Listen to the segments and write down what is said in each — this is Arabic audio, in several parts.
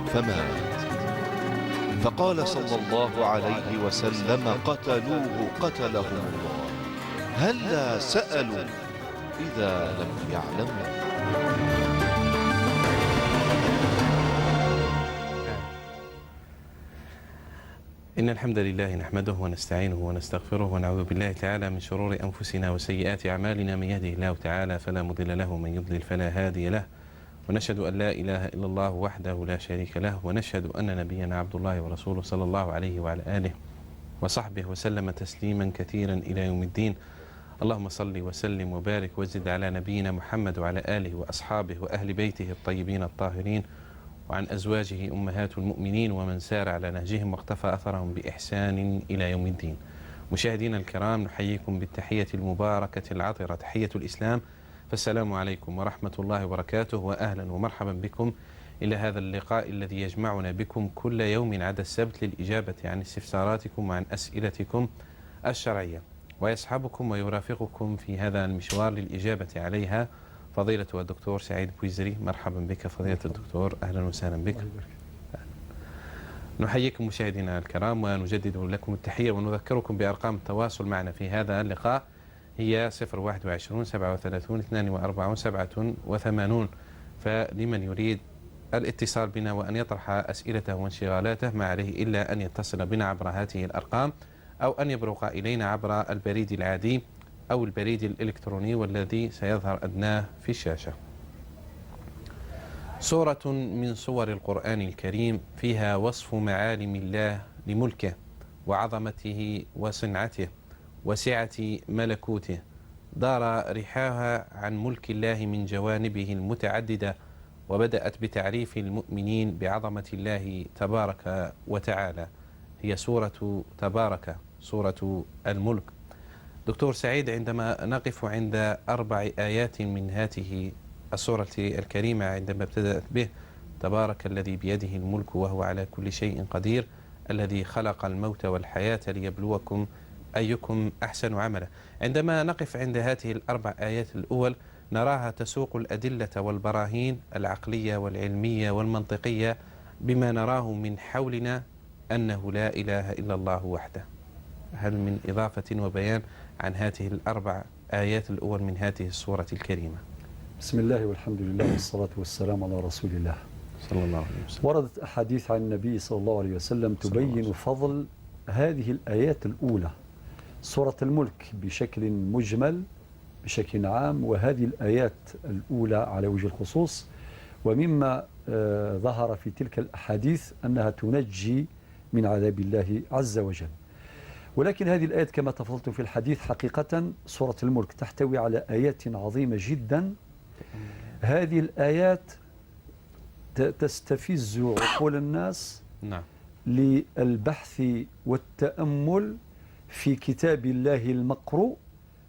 فمات. فقال صلى الله عليه وسلم: قتلوه قتلهم الله، هلا سألوا إذا لم يعلموا. إن الحمد لله نحمده ونستعينه ونستغفره ونعوذ بالله تعالى من شرور أنفسنا وسيئات أعمالنا. من يهده الله تعالى فلا مضل له ومن يضلل فلا هادي له، ونشهد أن لا إله إلا الله وحده لا شريك له، ونشهد أن نبينا عبد الله ورسوله صلى الله عليه وعلى آله وصحبه وسلم تسليما كثيرا إلى يوم الدين. اللهم صل وسلم وبارك وزد على نبينا محمد وعلى آله وأصحابه وأهل بيته الطيبين الطاهرين، وعن أزواجه أمهات المؤمنين ومن سار على نهجهم واقتفى أثرهم بإحسان إلى يوم الدين. مشاهدينا الكرام، نحييكم بالتحية المباركة العطرة، تحية الإسلام، فالسلام عليكم ورحمة الله وبركاته، وأهلا ومرحبا بكم إلى هذا اللقاء الذي يجمعنا بكم كل يوم عدا السبت للإجابة عن استفساراتكم وعن أسئلتكم الشرعية، ويصحبكم ويرافقكم في هذا المشوار للإجابة عليها فضيلة الدكتور سعيد بويزري. مرحبا بك فضيلة الدكتور، أهلا وسهلا بك. نحييكم مشاهدينا الكرام ونجدد لكم التحية، ونذكركم بأرقام التواصل معنا في هذا اللقاء هي 021 37 42 87، فلمن يريد الاتصال بنا وأن يطرح أسئلته وانشغالاته ما عليه إلا أن يتصل بنا عبر هذه الأرقام، أو أن يبرق إلينا عبر البريد العادي أو البريد الإلكتروني والذي سيظهر أدناه في الشاشة. سورة من سور القرآن الكريم فيها وصف معالم الله لملكه وعظمته وصنعته وسعة ملكوته، دار رحاها عن ملك الله من جوانبه المتعددة، وبدأت بتعريف المؤمنين بعظمة الله تبارك وتعالى. هي سورة تبارك، سورة الملك. دكتور سعيد، عندما نقف عند 4 آيات من هذه السورة الكريمة، عندما ابتدأت به: تبارك الذي بيده الملك وهو على كل شيء قدير، الذي خلق الموت والحياة ليبلوكم أيكم أحسن عملا. عندما نقف عند هذه ال4 آيات الأول نراها تسوق الأدلة والبراهين العقلية والعلمية والمنطقية بما نراه من حولنا أنه لا إله إلا الله وحده. هل من إضافة وبيان عن هذه ال4 آيات الأول من هذه السورة الكريمة؟ بسم الله والحمد لله والصلاة والسلام على رسول الله صلى الله عليه وسلم. وردت أحاديث عن النبي صلى الله عليه وسلم تبين فضل هذه الآيات الأولى، سورة الملك بشكل مجمل بشكل عام، وهذه الآيات الأولى على وجه الخصوص. ومما ظهر في تلك الأحاديث أنها تنجي من عذاب الله عز وجل. ولكن هذه الآيات كما تفضلت في الحديث، حقيقة سورة الملك تحتوي على آيات عظيمة جدا. هذه الآيات تستفز عقول الناس للبحث والتأمل في كتاب الله المقروء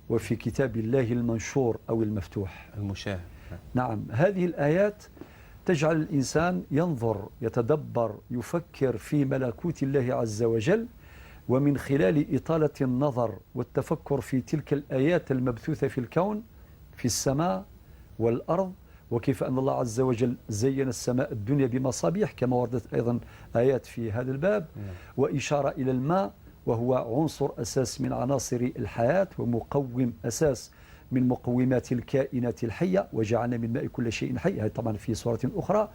وفي كتاب الله المنشور أو المفتوح المشاهد. نعم، هذه الآيات تجعل الإنسان ينظر، يتدبر، يفكر في ملكوت الله عز وجل، ومن خلال إطالة النظر والتفكر في تلك الآيات المبثوثة في الكون، في السماء والأرض، وكيف أن الله عز وجل زين السماء الدنيا بمصابيح كما وردت أيضا آيات في هذا الباب، وإشارة إلى الماء وهو عنصر أساس من عناصر الحياة ومقوم أساس من مقومات الكائنات الحية، وجعلنا من الماء كل شيء حي، هذه طبعا في سورة أخرى.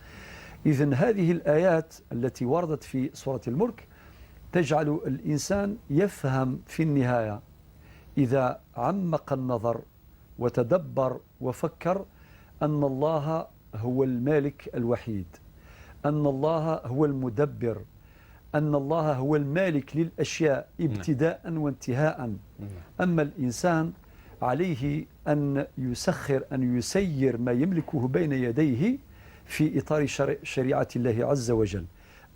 إذن هذه الآيات التي وردت في سورة الملك تجعل الإنسان يفهم في النهاية، إذا عمق النظر وتدبر وفكر، أن الله هو المالك الوحيد، أن الله هو المدبر، أن الله هو المالك للأشياء ابتداء وانتهاء. أما الإنسان عليه أن يسخر، أن يسير ما يملكه بين يديه في إطار شريعة الله عز وجل.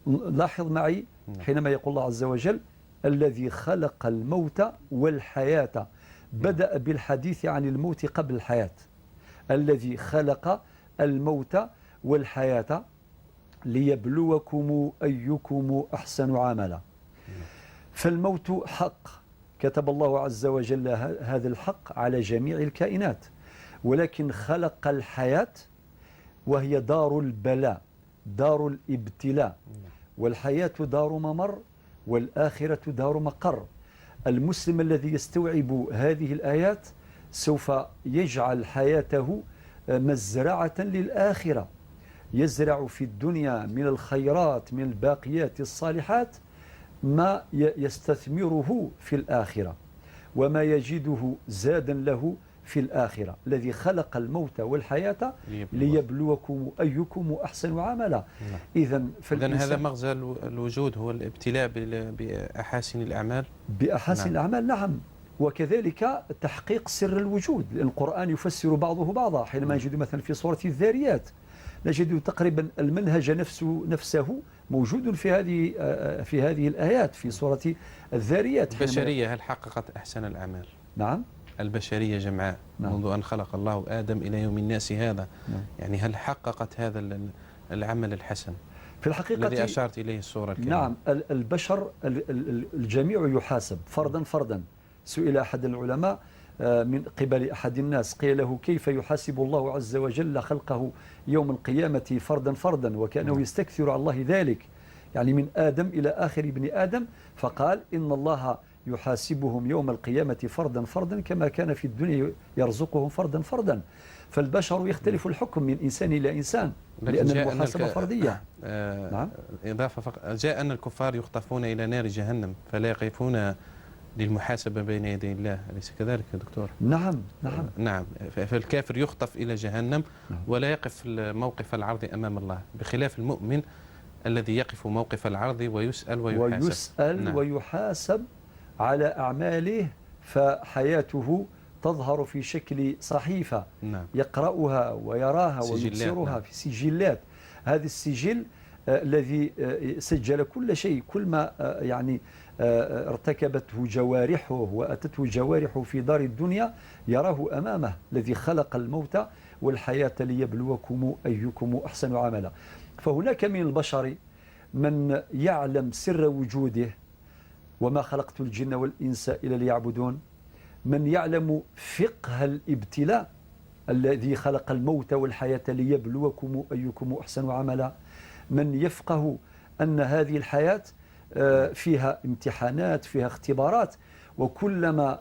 لاحظ معي حينما يقول الله عز وجل: الذي خلق الموت والحياة، بدأ بالحديث عن الموت قبل الحياة. الذي خلق الموت والحياة ليبلوكم أيكم أحسن عملا. فالموت حق، كتب الله عز وجل هذا الحق على جميع الكائنات، ولكن خلق الحياة وهي دار البلاء، دار الابتلاء، والحياة دار ممر، والآخرة دار مقر. المسلم الذي يستوعب هذه الآيات سوف يجعل حياته مزرعة للآخرة، يزرع في الدنيا من الخيرات من الباقيات الصالحات ما يستثمره في الآخرة، وما يجده زادا له في الآخرة. الذي خلق الموت والحياة ليبلوكم أيكم أحسن عملا. إذن هذا مغزى الوجود، هو الابتلاء بأحاسن الأعمال. بأحاسن الأعمال، نعم. وكذلك تحقيق سر الوجود، لأن القرآن يفسر بعضه بعضا. حينما نجد مثلا في سورة الذاريات نجد تقريبا المنهج نفسه موجود في هذه الآيات في سورة الذاريات. البشرية هل حققت أحسن الأعمال؟ نعم. البشرية جمعاء منذ أن خلق الله آدم إلى يوم الناس هذا، يعني هل حققت هذا العمل الحسن في الحقيقة الذي أشارت إليه السورة الكريمة؟ نعم. البشر الجميع يحاسب فردا فردا. سئل أحد العلماء من قبل أحد الناس، قيل له: كيف يحاسب الله عز وجل خلقه يوم القيامة فردا فردا، وكأنه يستكثر على الله ذلك، يعني من آدم إلى آخر ابن آدم. فقال: إن الله يحاسبهم يوم القيامة فردا فردا كما كان في الدنيا يرزقهم فردا فردا. فالبشر يختلف الحكم من إنسان إلى إنسان، لأن المحاسبة فردية. نعم. إضافة جاء أن الكفار يخطفون إلى نار جهنم فلا يقفون للمحاسبة بين يدي الله، أليس كذلك يا دكتور؟ نعم نعم نعم. فالكافر يخطف إلى جهنم ولا يقف موقف العرض أمام الله، بخلاف المؤمن الذي يقف موقف العرض ويسأل ويحاسب. نعم. ويحاسب على أعماله، فحياته تظهر في شكل صحيفة. نعم. يقرأها ويراها ويبصرها. نعم. في سجلات. هذا السجل الذي سجل كل شيء، كل ما يعني ارتكبته جوارحه وأتته جوارحه في دار الدنيا يراه أمامه، الذي خلق الموت والحياة ليبلوكم أيكم أحسن عملا. فهناك من البشر من يعلم سر وجوده، وما خلقت الجن والإنس إلا ليعبدون، من يعلم فقه الابتلاء الذي خلق الموت والحياة ليبلوكم أيكم أحسن عملا، من يفقه أن هذه الحياة فيها امتحانات، فيها اختبارات، وكلما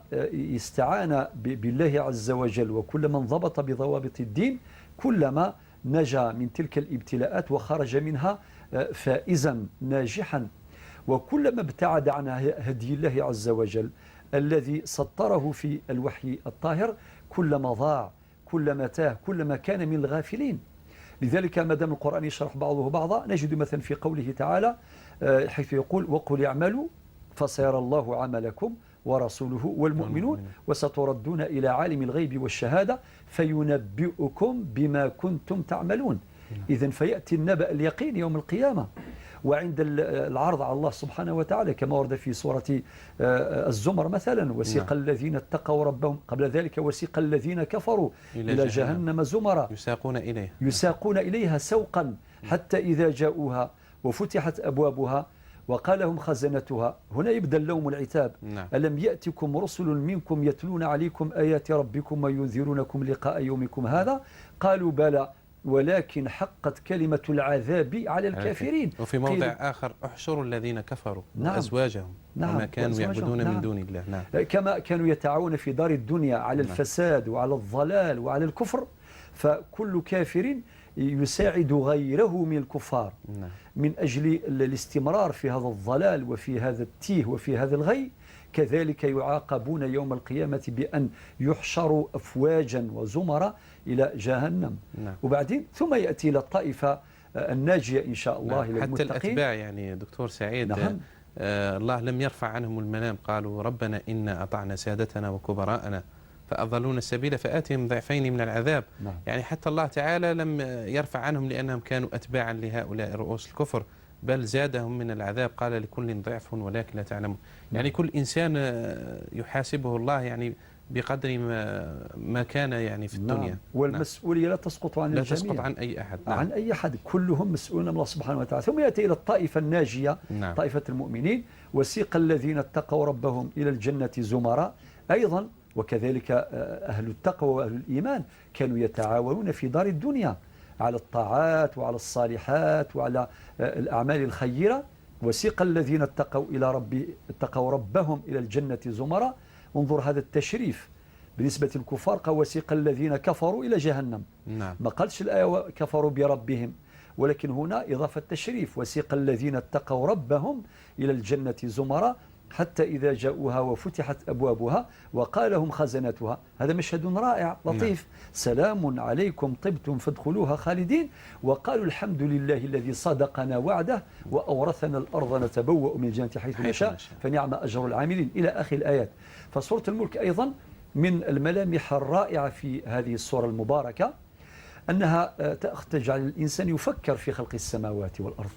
استعان بالله عز وجل وكلما انضبط بضوابط الدين كلما نجا من تلك الابتلاءات وخرج منها فائزا ناجحا. وكلما ابتعد عن هدي الله عز وجل الذي سطره في الوحي الطاهر كلما ضاع، كلما تاه، كلما كان من الغافلين. لذلك ما دام القرآن يشرح بعضه بعضا نجد مثلا في قوله تعالى حيث يقول: وقل اعملوا فسيرى الله عملكم ورسوله والمؤمنون وستردون إلى عالم الغيب والشهادة فينبئكم بما كنتم تعملون. إذن فيأتي النبأ اليقين يوم القيامة، وعند العرض على الله سبحانه وتعالى كما ورد في سورة الزمر مثلا: وسيق الذين اتقوا ربهم، قبل ذلك: وسيق الذين كفروا إلى جهنم زمرا يساقون إليها سوقا حتى إذا جاءوها وفتحت أبوابها وقال لهم خزنتها. هنا يبدأ اللوم والعتاب. ألم يأتكم رسل منكم يتلون عليكم آيات ربكم وينذرونكم لقاء يومكم هذا؟ قالوا بلى ولكن حقت كلمة العذاب على الكافرين. وفي موضع آخر: احشروا الذين كفروا وأزواجهم وما كانوا يعبدون من دون الله. كما كانوا يتعاون في دار الدنيا على الفساد وعلى الضلال وعلى الكفر، فكل كافر يساعد غيره من الكفار من أجل الاستمرار في هذا الضلال وفي هذا التيه وفي هذا الغي. كذلك يعاقبون يوم القيامة بأن يحشروا أفواجا وزمرا إلى جهنم. وبعدين ثم يأتي إلى الطائفة الناجية إن شاء الله للمتقين. حتى الأتباع يعني دكتور سعيد. الله لم يرفع عنهم المنام، قالوا: ربنا إنا أطعنا سادتنا وكبراءنا فأضلون السبيل فآتهم ضعفين من العذاب. يعني حتى الله تعالى لم يرفع عنهم لأنهم كانوا أتباعا لهؤلاء رؤوس الكفر، بل زادهم من العذاب، قال: لكل ضعف ولكن لا تعلمون. يعني كل إنسان يحاسبه الله يعني بقدر ما كان يعني في الدنيا. والمسؤولية لا تسقط عن الجميع، لا تسقط عن أي أحد. عن أي أحد، كلهم مسؤولون الله سبحانه وتعالى. ثم يأتي إلى الطائفة الناجية، طائفة المؤمنين: وسيق الذين اتقوا ربهم إلى الجنة زمرا. أيضا وكذلك أهل التقوى وأهل الإيمان كانوا يتعاونون في دار الدنيا على الطاعات وعلى الصالحات وعلى الأعمال الخيرة. وسيق الذين اتقوا ربهم إلى الجنة زمرا. انظر هذا التشريف بالنسبة للكفار، قال وسيق الذين كفروا إلى جهنم. نعم. ما قالش الآية كفروا بربهم، ولكن هنا إضافة تشريف، وسيق الذين اتقوا ربهم إلى الجنة زمرا حتى إذا جاءوها وفتحت أبوابها وقال لهم خزنتها. هذا مشهد رائع لطيف. سلام عليكم طبتم فادخلوها خالدين وقالوا الحمد لله الذي صدقنا وعده وأورثنا الأرض نتبوأ من الجنة حيث نشاء فنعم أجر العاملين إلى آخر الآيات. فسورة الملك أيضا من الملامح الرائعة في هذه السورة المباركة أنها تجعل الإنسان يفكر في خلق السماوات والأرض.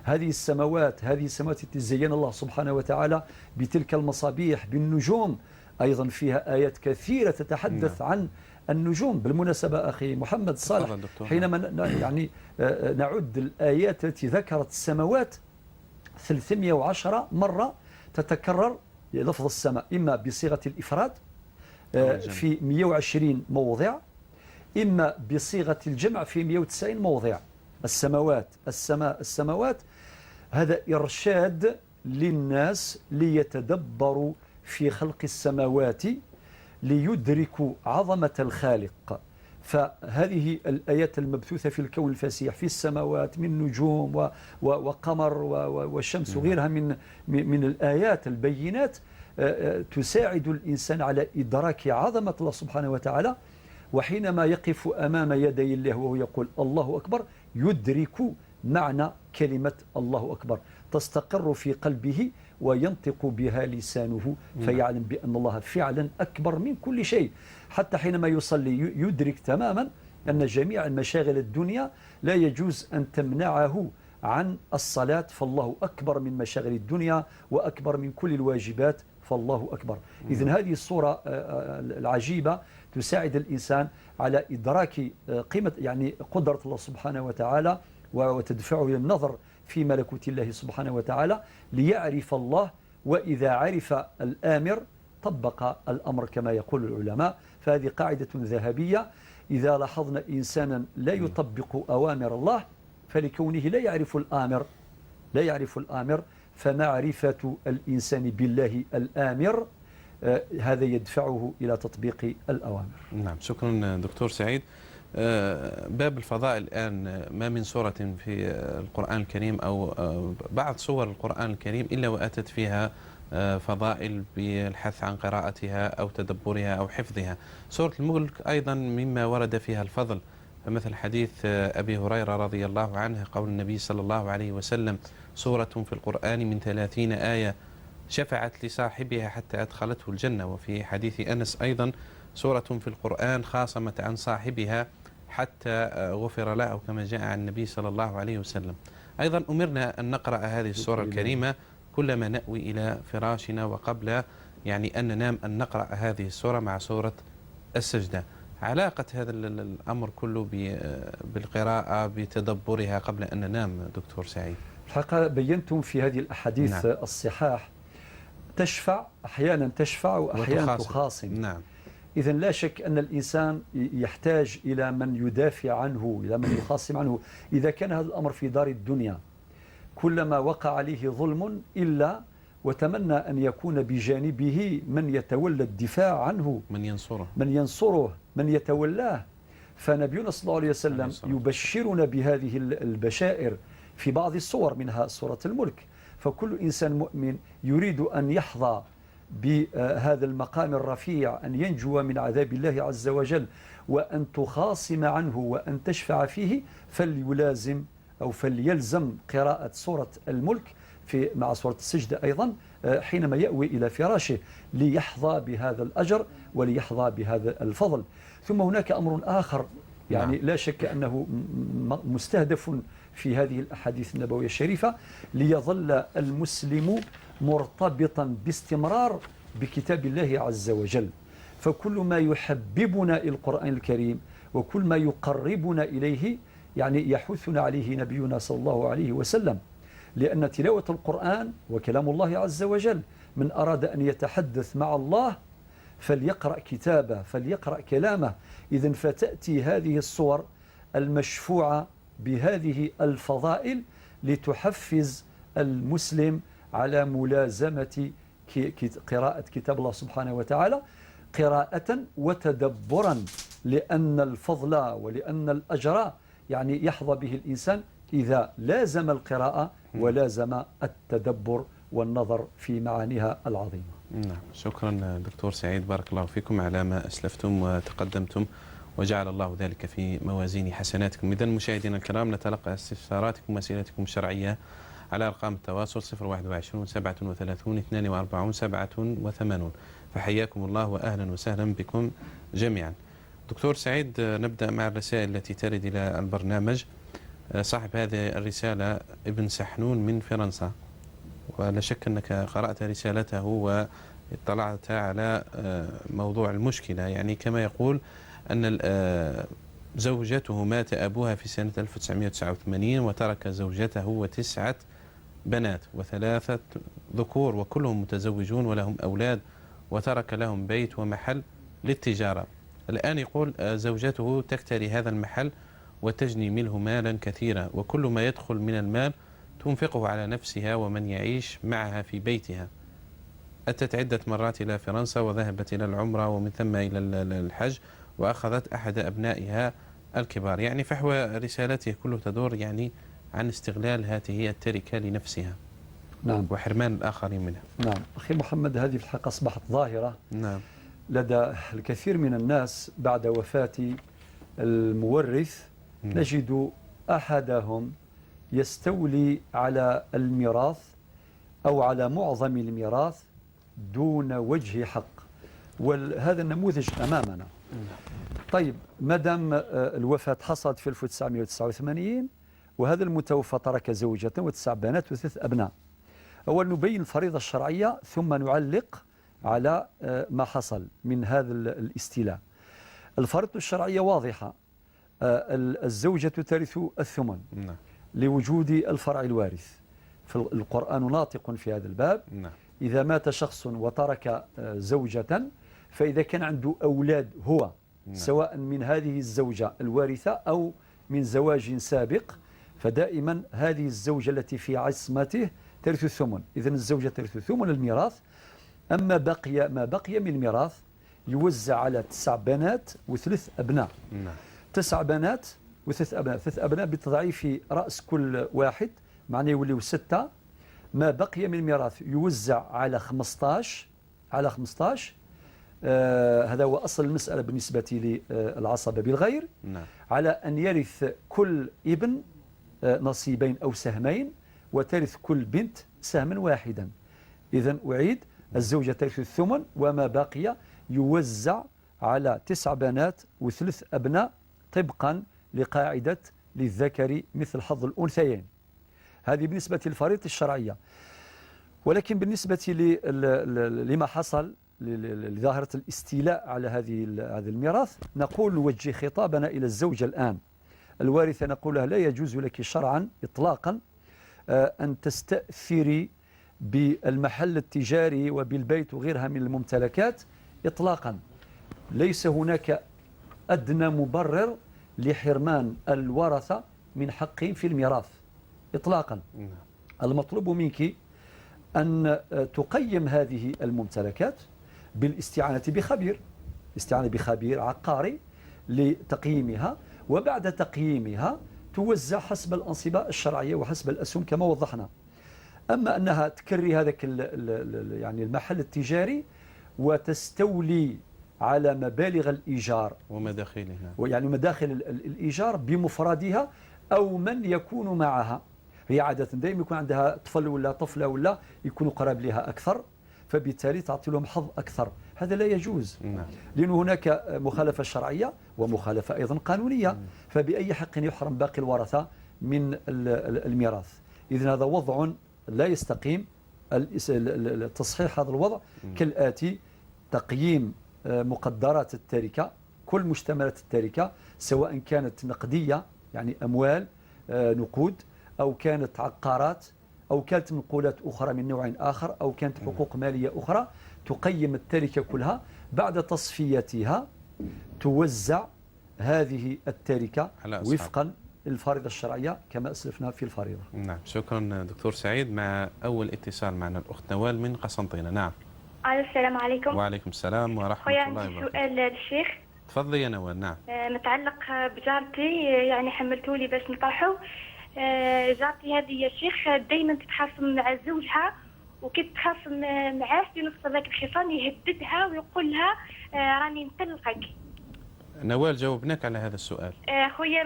هذه السماوات التي زين الله سبحانه وتعالى بتلك المصابيح بالنجوم، أيضا فيها آيات كثيرة تتحدث عن النجوم. بالمناسبة أخي محمد صالح، حينما نعد الآيات التي ذكرت السماوات 310 مرة تتكرر لفظ السماء، إما بصيغة الإفراد في 120 موضع، إما بصيغة الجمع في 190 موضع. السماوات، السماء، السماوات. هذا إرشاد للناس ليتدبروا في خلق السماوات ليدركوا عظمة الخالق. فهذه الآيات المبثوثة في الكون الفسيح في السماوات من نجوم وقمر والشمس وغيرها من الآيات البينات تساعد الإنسان على إدراك عظمة الله سبحانه وتعالى. وحينما يقف أمام يدي الله وهو يقول الله أكبر يدرك معنى كلمة الله أكبر، تستقر في قلبه وينطق بها لسانه فيعلم بأن الله فعلا أكبر من كل شيء. حتى حينما يصلي يدرك تماما أن جميع المشاغل الدنيا لا يجوز أن تمنعه عن الصلاة، فالله أكبر من مشاغل الدنيا وأكبر من كل الواجبات، فالله أكبر. إذن هذه الصورة العجيبة تساعد الإنسان على إدراك قيمة يعني قدرة الله سبحانه وتعالى وتدفعه إلى النظر في ملكوت الله سبحانه وتعالى ليعرف الله. وإذا عرف الآمر طبق الأمر كما يقول العلماء. فهذه قاعدة ذهبية. إذا لاحظنا إنسانا لا يطبق أوامر الله فلكونه لا يعرف الآمر فمعرفة الإنسان بالله الآمر هذا يدفعه إلى تطبيق الأوامر. نعم، شكرا دكتور سعيد. باب الفضائل الآن، ما من سورة في القرآن الكريم أو بعض سور القرآن الكريم إلا وأتت فيها فضائل بالحث عن قراءتها أو تدبرها أو حفظها. سورة الملك أيضا مما ورد فيها الفضل، فمثل حديث أبي هريرة رضي الله عنه قول النبي صلى الله عليه وسلم سورة في القرآن من 30 آية شفعت لصاحبها حتى أدخلته الجنة. وفي حديث أنس أيضا سورة في القرآن خاصمت عن صاحبها حتى غفر له، أو كما جاء عن النبي صلى الله عليه وسلم. أيضا أمرنا أن نقرأ هذه السورة الكريمة كلما نأوي إلى فراشنا وقبل يعني أن ننام أن نقرأ هذه السورة مع سورة السجدة. علاقة هذا الأمر كله بالقراءة بتدبرها قبل أن ننام دكتور سعيد؟ الحقيقة بينتم في هذه الأحاديث الصحاح تشفع أحيانا، تشفع وأحيانا تخاصم. نعم. إذن لا شك أن الإنسان يحتاج إلى من يدافع عنه، إلى من يخاصم عنه. إذا كان هذا الأمر في دار الدنيا كلما وقع عليه ظلم إلا وتمنى أن يكون بجانبه من يتولى الدفاع عنه، من ينصره، من يتولاه. فنبينا صلى الله عليه وسلم يبشرنا بهذه البشائر في بعض الصور، منها سورة الملك. فكل إنسان مؤمن يريد أن يحظى بهذا المقام الرفيع، أن ينجو من عذاب الله عز وجل وأن تخاصم عنه وأن تشفع فيه، فليلازم أو فليلزم قراءة سورة الملك مع سورة السجدة أيضا حينما يأوي إلى فراشه ليحظى بهذا الأجر وليحظى بهذا الفضل. ثم هناك أمر آخر يعني لا شك أنه مستهدف في هذه الأحاديث النبوية الشريفة، ليظل المسلم مرتبطا باستمرار بكتاب الله عز وجل. فكل ما يحببنا إلى القرآن الكريم وكل ما يقربنا إليه يعني يحثنا عليه نبينا صلى الله عليه وسلم، لأن تلاوة القرآن وكلام الله عز وجل، من أراد أن يتحدث مع الله فليقرأ كتابه، فليقرأ كلامه. إذن فتأتي هذه الصور المشفوعة بهذه الفضائل لتحفز المسلم على ملازمة قراءة كتاب الله سبحانه وتعالى قراءة وتدبرا، لأن الفضل ولأن الأجر يعني يحظى به الإنسان إذا لازم القراءة ولازم التدبر والنظر في معانيها العظيمة. نعم، شكرا دكتور سعيد، بارك الله فيكم على ما أسلفتم وتقدمتم، وجعل الله ذلك في موازين حسناتكم. إذن مشاهدينا الكرام، نتلقى استفساراتكم وأسئلتكم الشرعية على أرقام التواصل 021 37 42 87. فحياكم الله وأهلا وسهلا بكم جميعا. دكتور سعيد، نبدأ مع الرسائل التي ترد إلى البرنامج. صاحب هذه الرسالة ابن سحنون من فرنسا، ولا شك أنك قرأت رسالته واطلعت على موضوع المشكلة. يعني كما يقول أن زوجته مات أبوها في سنة 1989 وترك زوجته و9 بنات و3 ذكور وكلهم متزوجون ولهم أولاد، وترك لهم بيت ومحل للتجارة. الآن يقول زوجته تكتري هذا المحل وتجني منه مالا كثيرا، وكل ما يدخل من المال تنفقه على نفسها ومن يعيش معها في بيتها. أتت عدة مرات إلى فرنسا وذهبت إلى العمرة ومن ثم إلى الحج، وأخذت أحد أبنائها الكبار. يعني فحوى رسالته كله تدور يعني عن استغلال هذه التركة لنفسها. نعم. وحرمان الآخرين منها. نعم أخي محمد، هذه في الحقيقة أصبحت ظاهرة. نعم. لدى الكثير من الناس بعد وفاة المورث نجد أحدهم يستولي على الميراث أو على معظم الميراث دون وجه حق، وهذا النموذج أمامنا. طيب، مادام الوفاة حصلت في 1989 وهذا المتوفى ترك زوجة و9 بنات و3 أبناء، أول نبين الفريضة الشرعية ثم نعلق على ما حصل من هذا الاستيلاء. الفريضة الشرعية واضحة، الزوجة ترث الثمن لوجود الفرع الوارث، القرآن ناطق في هذا الباب. إذا مات شخص وترك زوجة، فإذا كان عنده أولاد هو سواء من هذه الزوجة الوارثة أو من زواج سابق، فدائما هذه الزوجة التي في عصمته ترث الثمن. إذن الزوجة ترث ثمن الميراث. أما ما بقي من الميراث يوزع على 9 بنات و3 أبناء. 9 بنات و3 أبناء، 3 أبناء بتضعيف رأس كل واحد، معناه يوليو 6. ما بقي من الميراث يوزع على 15 هذا هو أصل المسألة بالنسبة للعصبة بالغير. على أن يرث كل ابن نصيبين أو سهمين، وترث كل بنت سهما واحدا. إذن أعيد، الزوجة ترث الثمن، وما بقي يوزع على 9 بنات و3 أبناء طبقا لقاعدة للذكر مثل حظ الأنثيين. هذه بالنسبة للفريضة الشرعية. ولكن بالنسبة لما حصل لظاهرة الاستيلاء على هذا الميراث، نقول نوجه خطابنا إلى الزوجة الآن الوارثة، نقول لها لا يجوز لك شرعا إطلاقا أن تستأثري بالمحل التجاري وبالبيت وغيرها من الممتلكات إطلاقا. ليس هناك أدنى مبرر لحرمان الورثة من حقهم في الميراث إطلاقا. المطلوب منك أن تقيم هذه الممتلكات بالاستعانة بخبير عقاري لتقييمها، وبعد تقييمها توزع حسب الأنصبة الشرعية وحسب الأسهم كما وضحنا. أما أنها تكري هذاك يعني المحل التجاري وتستولي على مبالغ الإيجار ومداخلها، يعني مداخل الإيجار بمفردها أو من يكون معها. هي عادة دائما يكون عندها طفل ولا طفلة ولا يكونوا قراب لها أكثر، فبالتالي تعطي لهم حظ أكثر. هذا لا يجوز، لأن هناك مخالفة شرعية ومخالفة أيضا قانونية. فبأي حق يحرم باقي الورثة من الميراث؟ إذن هذا وضع لا يستقيم. تصحيح هذا الوضع كالآتي: تقييم مقدرات التركة، كل مشتملات التركة، سواء كانت نقدية يعني أموال نقود، أو كانت عقارات، أو كانت منقولات أخرى من نوع آخر، أو كانت حقوق مالية أخرى. تقيم التركة كلها، بعد تصفيتها توزع هذه التركة على أصحاب. وفقا للفريضة الشرعية كما أسلفنا في الفريضة. نعم، شكرا دكتور سعيد. مع أول اتصال معنا الأخت نوال من قسنطينة. نعم. السلام عليكم. وعليكم السلام ورحمة خويا الله عندي وبركاته. سؤال للشيخ. تفضلي يا نوال. نعم. متعلق بجارتي، يعني حملته لي باش نطرحه. جارتي هذه يا شيخ دائما تتخاصم مع زوجها، وكي تتخاصم معاه في نص ذاك الخصام يهددها ويقول لها راني نطلقك. نوال، جاوبناك على هذا السؤال. خويا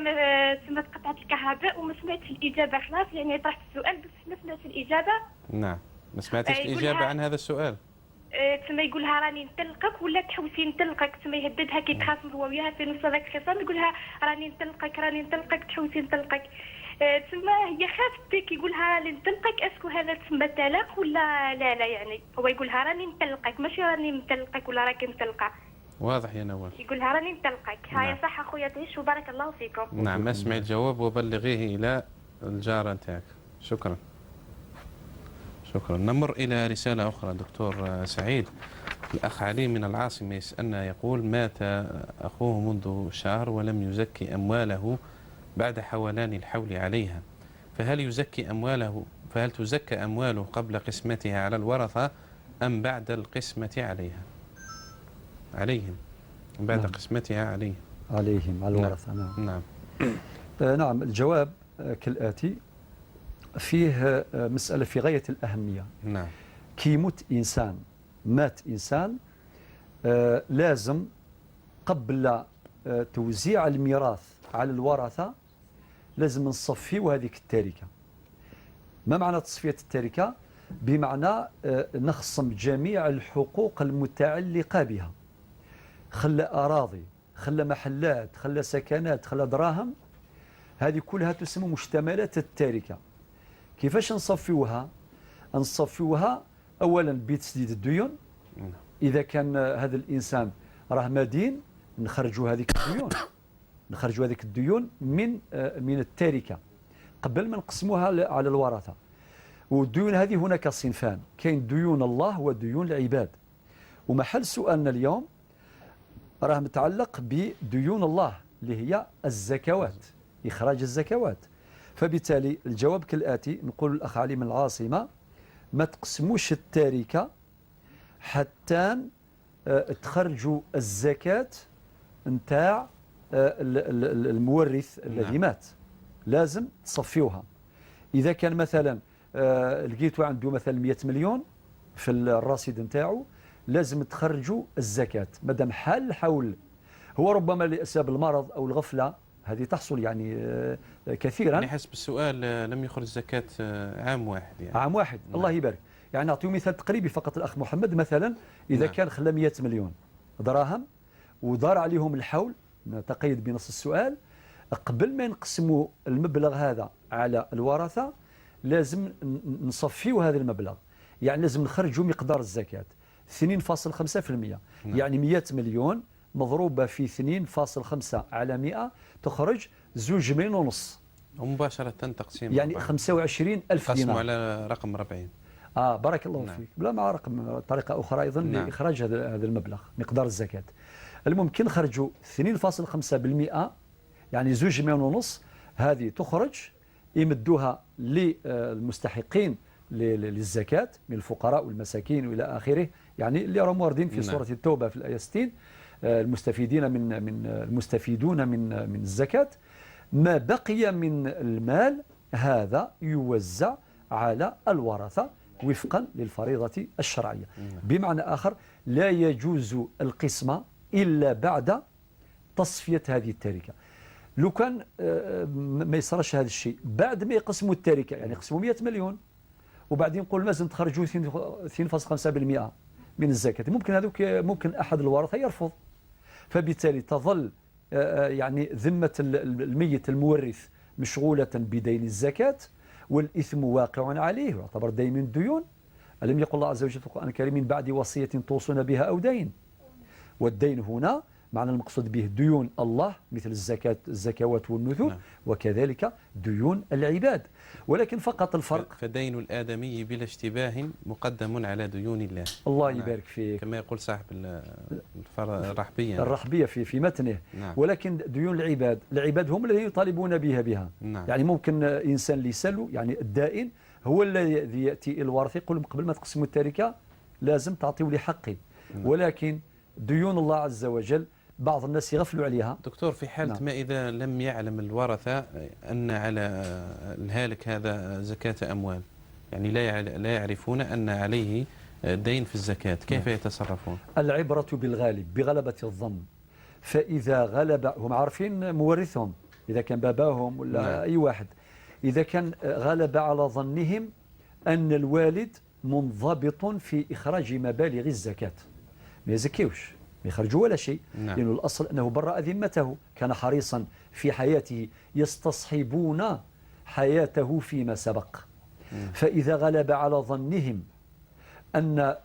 ثم تقطعت الكهرباء وما سمعتش الإجابة، خلاص يعني طرحت السؤال بس ما سمعتش الإجابة. نعم، ما سمعتش الإجابة عن هذا السؤال. ثم يقول لها راني نطلقك ولا تحوسي نطلقك، ثم يهددها كي تخاصم هو وياها في نص هذاك الخصام يقول لها راني نطلقك راني نطلقك تحوسي نطلقك. ثم هي خافت كي يقول لها راني نطلقك، اسكو هذا تسمى طلاق ولا لا يعني هو يقول لها راني نطلقك ماشي راني نطلقك ولا راكي مطلقه. واضح يا نوال. يقول لها راني نطلقك. هاي صح اخويا تعيش وبارك الله فيكم. نعم، اسمعي الجواب وبلغيه إلى الجارة نتاعك. شكرا. شكرا. نمر إلى رسالة أخرى دكتور سعيد. الأخ علي من العاصمة يسألنا يقول: مات أخوه منذ شهر ولم يزكي أمواله بعد حولان الحول عليها، فهل تزكى أمواله قبل قسمتها على الورثة أم بعد القسمة عليهم بعد نعم. قسمتها عليهم على الورثة. نعم. نعم. الجواب كالآتي: فيه مسألة في غاية الأهمية. نعم. كي مات إنسان لازم قبل توزيع الميراث على الورثة لازم نصفيو هذيك التركة. ما معنى تصفية التركة؟ بمعنى نخصم جميع الحقوق المتعلقة بها، خلى أراضي، خلى محلات، خلى سكنات، خلى دراهم، هذه كلها تسمى مشتملات التركة. كيفاش نصفيوها؟ نصفيوها أولا بتسديد الديون. إذا كان هذا الإنسان راه مدين نخرجوا هذيك الديون من التركة قبل ما نقسموها على الورثة. والديون هذه هناك صنفان: كاين ديون الله وديون العباد. ومحل سؤالنا اليوم راه متعلق بديون الله اللي هي الزكوات، إخراج الزكوات. فبالتالي الجواب كالآتي: نقول الأخ علي من العاصمة ما تقسموش التركة حتى تخرجوا الزكاة نتاع المورث الذي مات، لازم تصفيوها. إذا كان مثلا لقيتوا عنده مثلا 100 مليون في الرصيد نتاعو لازم تخرجوا الزكاة مادام حال الحول. هو ربما لأسباب المرض أو الغفلة هذه تحصل يعني كثيرا. يعني حسب السؤال لم يخرج زكاة عام واحد يعني. عام واحد. نعم. الله يبارك. يعني نعطيه مثال تقريبي فقط. الأخ محمد مثلا إذا كان خلى 100 مليون دراهم ودار عليهم الحول، نتقيد بنص السؤال، قبل ما نقسموا المبلغ هذا على الورثة لازم نصفيوا هذا المبلغ. يعني لازم نخرجوا مقدار الزكاة 2.5%. يعني 100 مليون مضروبة في 2.5 على 100 تخرج 2.5 مليون. ومباشرة تقسيم يعني 25,000 دينار. قسموا على رقم 40. بارك الله فيك. بلا مع رقم طريقة أخرى أيضا لإخراج هذا المبلغ مقدار الزكاة. الممكن نخرجوا 2.5%، يعني 2.5 مليون. هذه تخرج يمدوها للمستحقين للزكاة من الفقراء والمساكين وإلى آخره، يعني اللي راهم واردين في سورة التوبة في الآية 60، المستفيدون من الزكاة. ما بقي من المال هذا يوزع على الورثة وفقا للفريضة الشرعية. بمعنى آخر لا يجوز القسمة إلا بعد تصفية هذه التركة. لو كان ما يصرش هذا الشيء بعد ما يقسموا التركة، يعني يقسموا 100 مليون وبعدين نقول لازم تخرجوا 2.5% من الزكاة، ممكن أحد الورثة يرفض. فبالتالي تظل يعني ذمة الميت المورث مشغولة بدين الزكاة والإثم واقع عليه ويعتبر دين من الديون. ألم يقل الله عز وجل في القرآن الكريم: من بعد وصية توصون بها أو دين؟ والدين هنا معنى المقصود به ديون الله مثل الزكوات والنذور، نعم. وكذلك ديون العباد. ولكن فقط الفرق فدين الآدمي بلا اشتباه مقدم على ديون الله. الله نعم. يبارك فيك، كما يقول صاحب الرحبية. الرحبية في متنه. نعم. ولكن ديون العباد هم الذين يطالبون بها. نعم. يعني ممكن إنسان اللي يسأله يعني الدائن هو الذي يأتي إلى الورثة يقول قبل ما تقسموا التركة لازم تعطيوا لي حقي. نعم. ولكن ديون الله عز وجل بعض الناس يغفلوا عليها. دكتور، في حالة نعم. ما إذا لم يعلم الورثة أن على الهالك هذا زكاة أموال، يعني لا يعرفون أن عليه دين في الزكاة، كيف يتصرفون؟ العبرة بالغالب بغلبة الظن. فإذا غلب هم عارفين مورثهم إذا كان باباهم ولا نعم. أي واحد، إذا كان غلب على ظنهم أن الوالد منضبط في إخراج مبالغ الزكاة ما يزكيوش، ما يخرجوا ولا شيء. نعم. لأنه الأصل أنه برأ ذمته، كان حريصا في حياته، يستصحبون حياته فيما سبق. فإذا غلب على ظنهم أن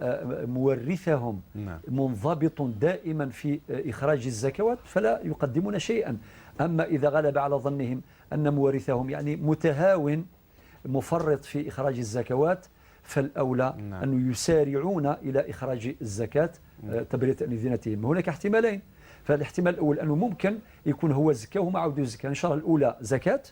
مورثهم نعم. منضبط دائما في إخراج الزكوات فلا يقدمون شيئا. أما إذا غلب على ظنهم أن مورثهم يعني متهاون مفرط في إخراج الزكوات فالأولى نعم. أن يسارعون إلى إخراج الزكاة تبرئة لذمتهم. هناك احتمالين. فالاحتمال الأول أنه ممكن يكون هو زكاة وهم عودوا زكاة، إن شاء الله الأولى زكاة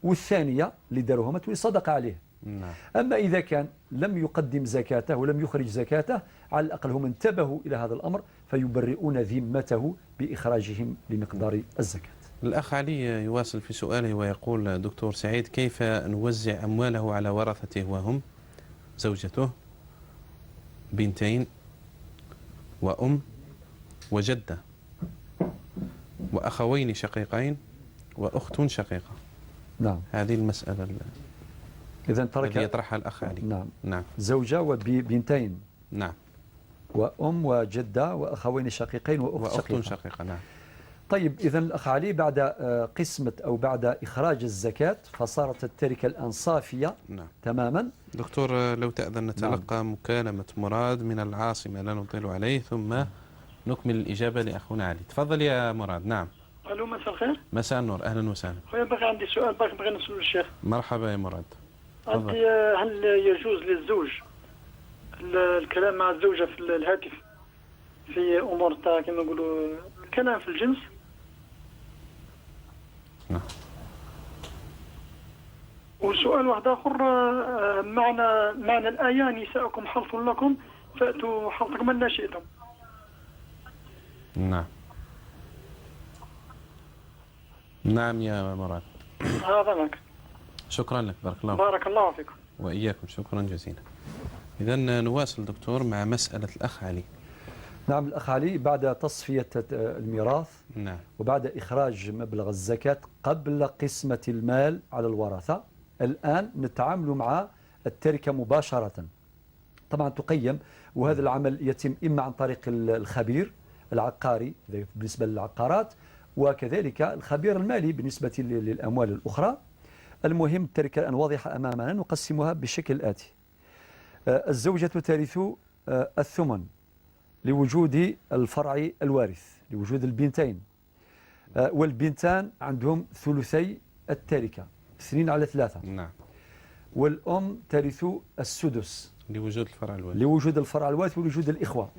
والثانية اللي داروها ما تولي صدقة عليه. نعم. أما إذا كان لم يقدم زكاته ولم يخرج زكاته على الأقل هم انتبهوا إلى هذا الأمر فيبرئون ذمته بإخراجهم لمقدار الزكاة. الأخ علي يواصل في سؤاله ويقول: دكتور سعيد، كيف نوزع أمواله على ورثته وهم زوجته، بنتين، وأم، وجدة، وأخوين شقيقين، وأخت شقيقة؟ نعم. هذه المسألة إذا التي ترك يطرحها الأخ علي. نعم. نعم. زوجة وبنتين نعم. وأم وجدة وأخوين شقيقين وأخت وأخت شقيقة. شقيقة. نعم. طيب إذا الأخ علي بعد قسمة أو بعد إخراج الزكاة فصارت التركة الآن صافية. نعم. تماما. دكتور، لو تأذن نتلقى مكالمة مراد من العاصمة لا نطيل عليه ثم نكمل الإجابة لأخونا علي. تفضل يا مراد. نعم. الو، مساء الخير. مساء النور، أهلا وسهلا. خويا باقي عندي سؤال باقي نسأل الشيخ. مرحبا يا مراد. عندي هل يجوز للزوج الكلام مع الزوجة في الهاتف في أمور تاع كما نقولوا الكلام في الجنس؟ نعم. وسؤال واحد آخر، معنى الآية نساءكم حرث لكم فأتوا حرثكم أن شئتم. نعم. نعم يا مراد. هذا معك. شكرا لك، بارك الله فيك. بارك الله فيكم. وإياكم، شكرا جزيلا. إذن نواصل دكتور مع مسألة الأخ علي. نعم. الأخ علي بعد تصفية الميراث نعم. وبعد إخراج مبلغ الزكاة قبل قسمة المال على الورثة، الآن نتعامل مع التركة مباشرة. طبعا تقيم، وهذا العمل يتم إما عن طريق الخبير العقاري بالنسبة للعقارات، وكذلك الخبير المالي بالنسبة للأموال الأخرى. المهم التركة الآن واضحة أمامنا، نقسمها بالشكل الآتي: الزوجة ترث الثمن لوجود الفرع الوارث، لوجود البنتين، والبنتان عندهم ثلثي التركة 2/3. نعم. والأم ترث السدس لوجود الفرع الوارث، لوجود الفرع الوارث ولوجود الإخوة،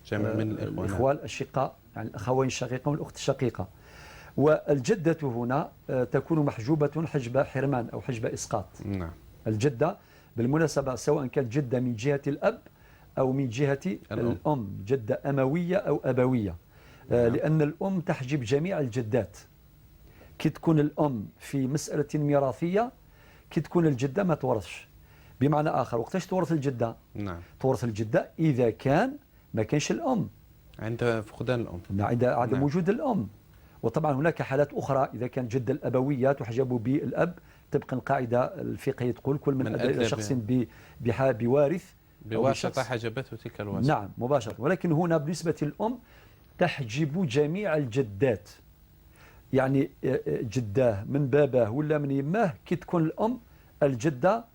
جمع من الإخوة. الإخوة الأشقاء، يعني الأخوين الشقيقة والأخت الشقيقة. والجدة هنا تكون محجوبة حجب حرمان أو حجب إسقاط. نعم. الجدة بالمناسبة سواء كانت جدة من جهة الأب أو من جهة الأم، جدة أموية أو أبوية. لأن الأم تحجب جميع الجدات. كي تكون الأم في مسألة ميراثية كي تكون الجدة ما تورثش. بمعنى آخر، وقتاش تورث الجدة؟ نعم. تورث الجدة إذا كان ما كانش الأم، عند فقدان الأم، عند عدم نعم. وجود الأم. وطبعا هناك حالات أخرى إذا كان جدة الأبوية تحجب بالأب، طبقا القاعدة الفقهية تقول كل من أدى إلى شخص بوارث بواسطة حجبته تلك الواسطة. نعم مباشرة. ولكن هنا بالنسبة للأم تحجب جميع الجدات، يعني جداه من باباه ولا من يماه كي تكون الأم الجدة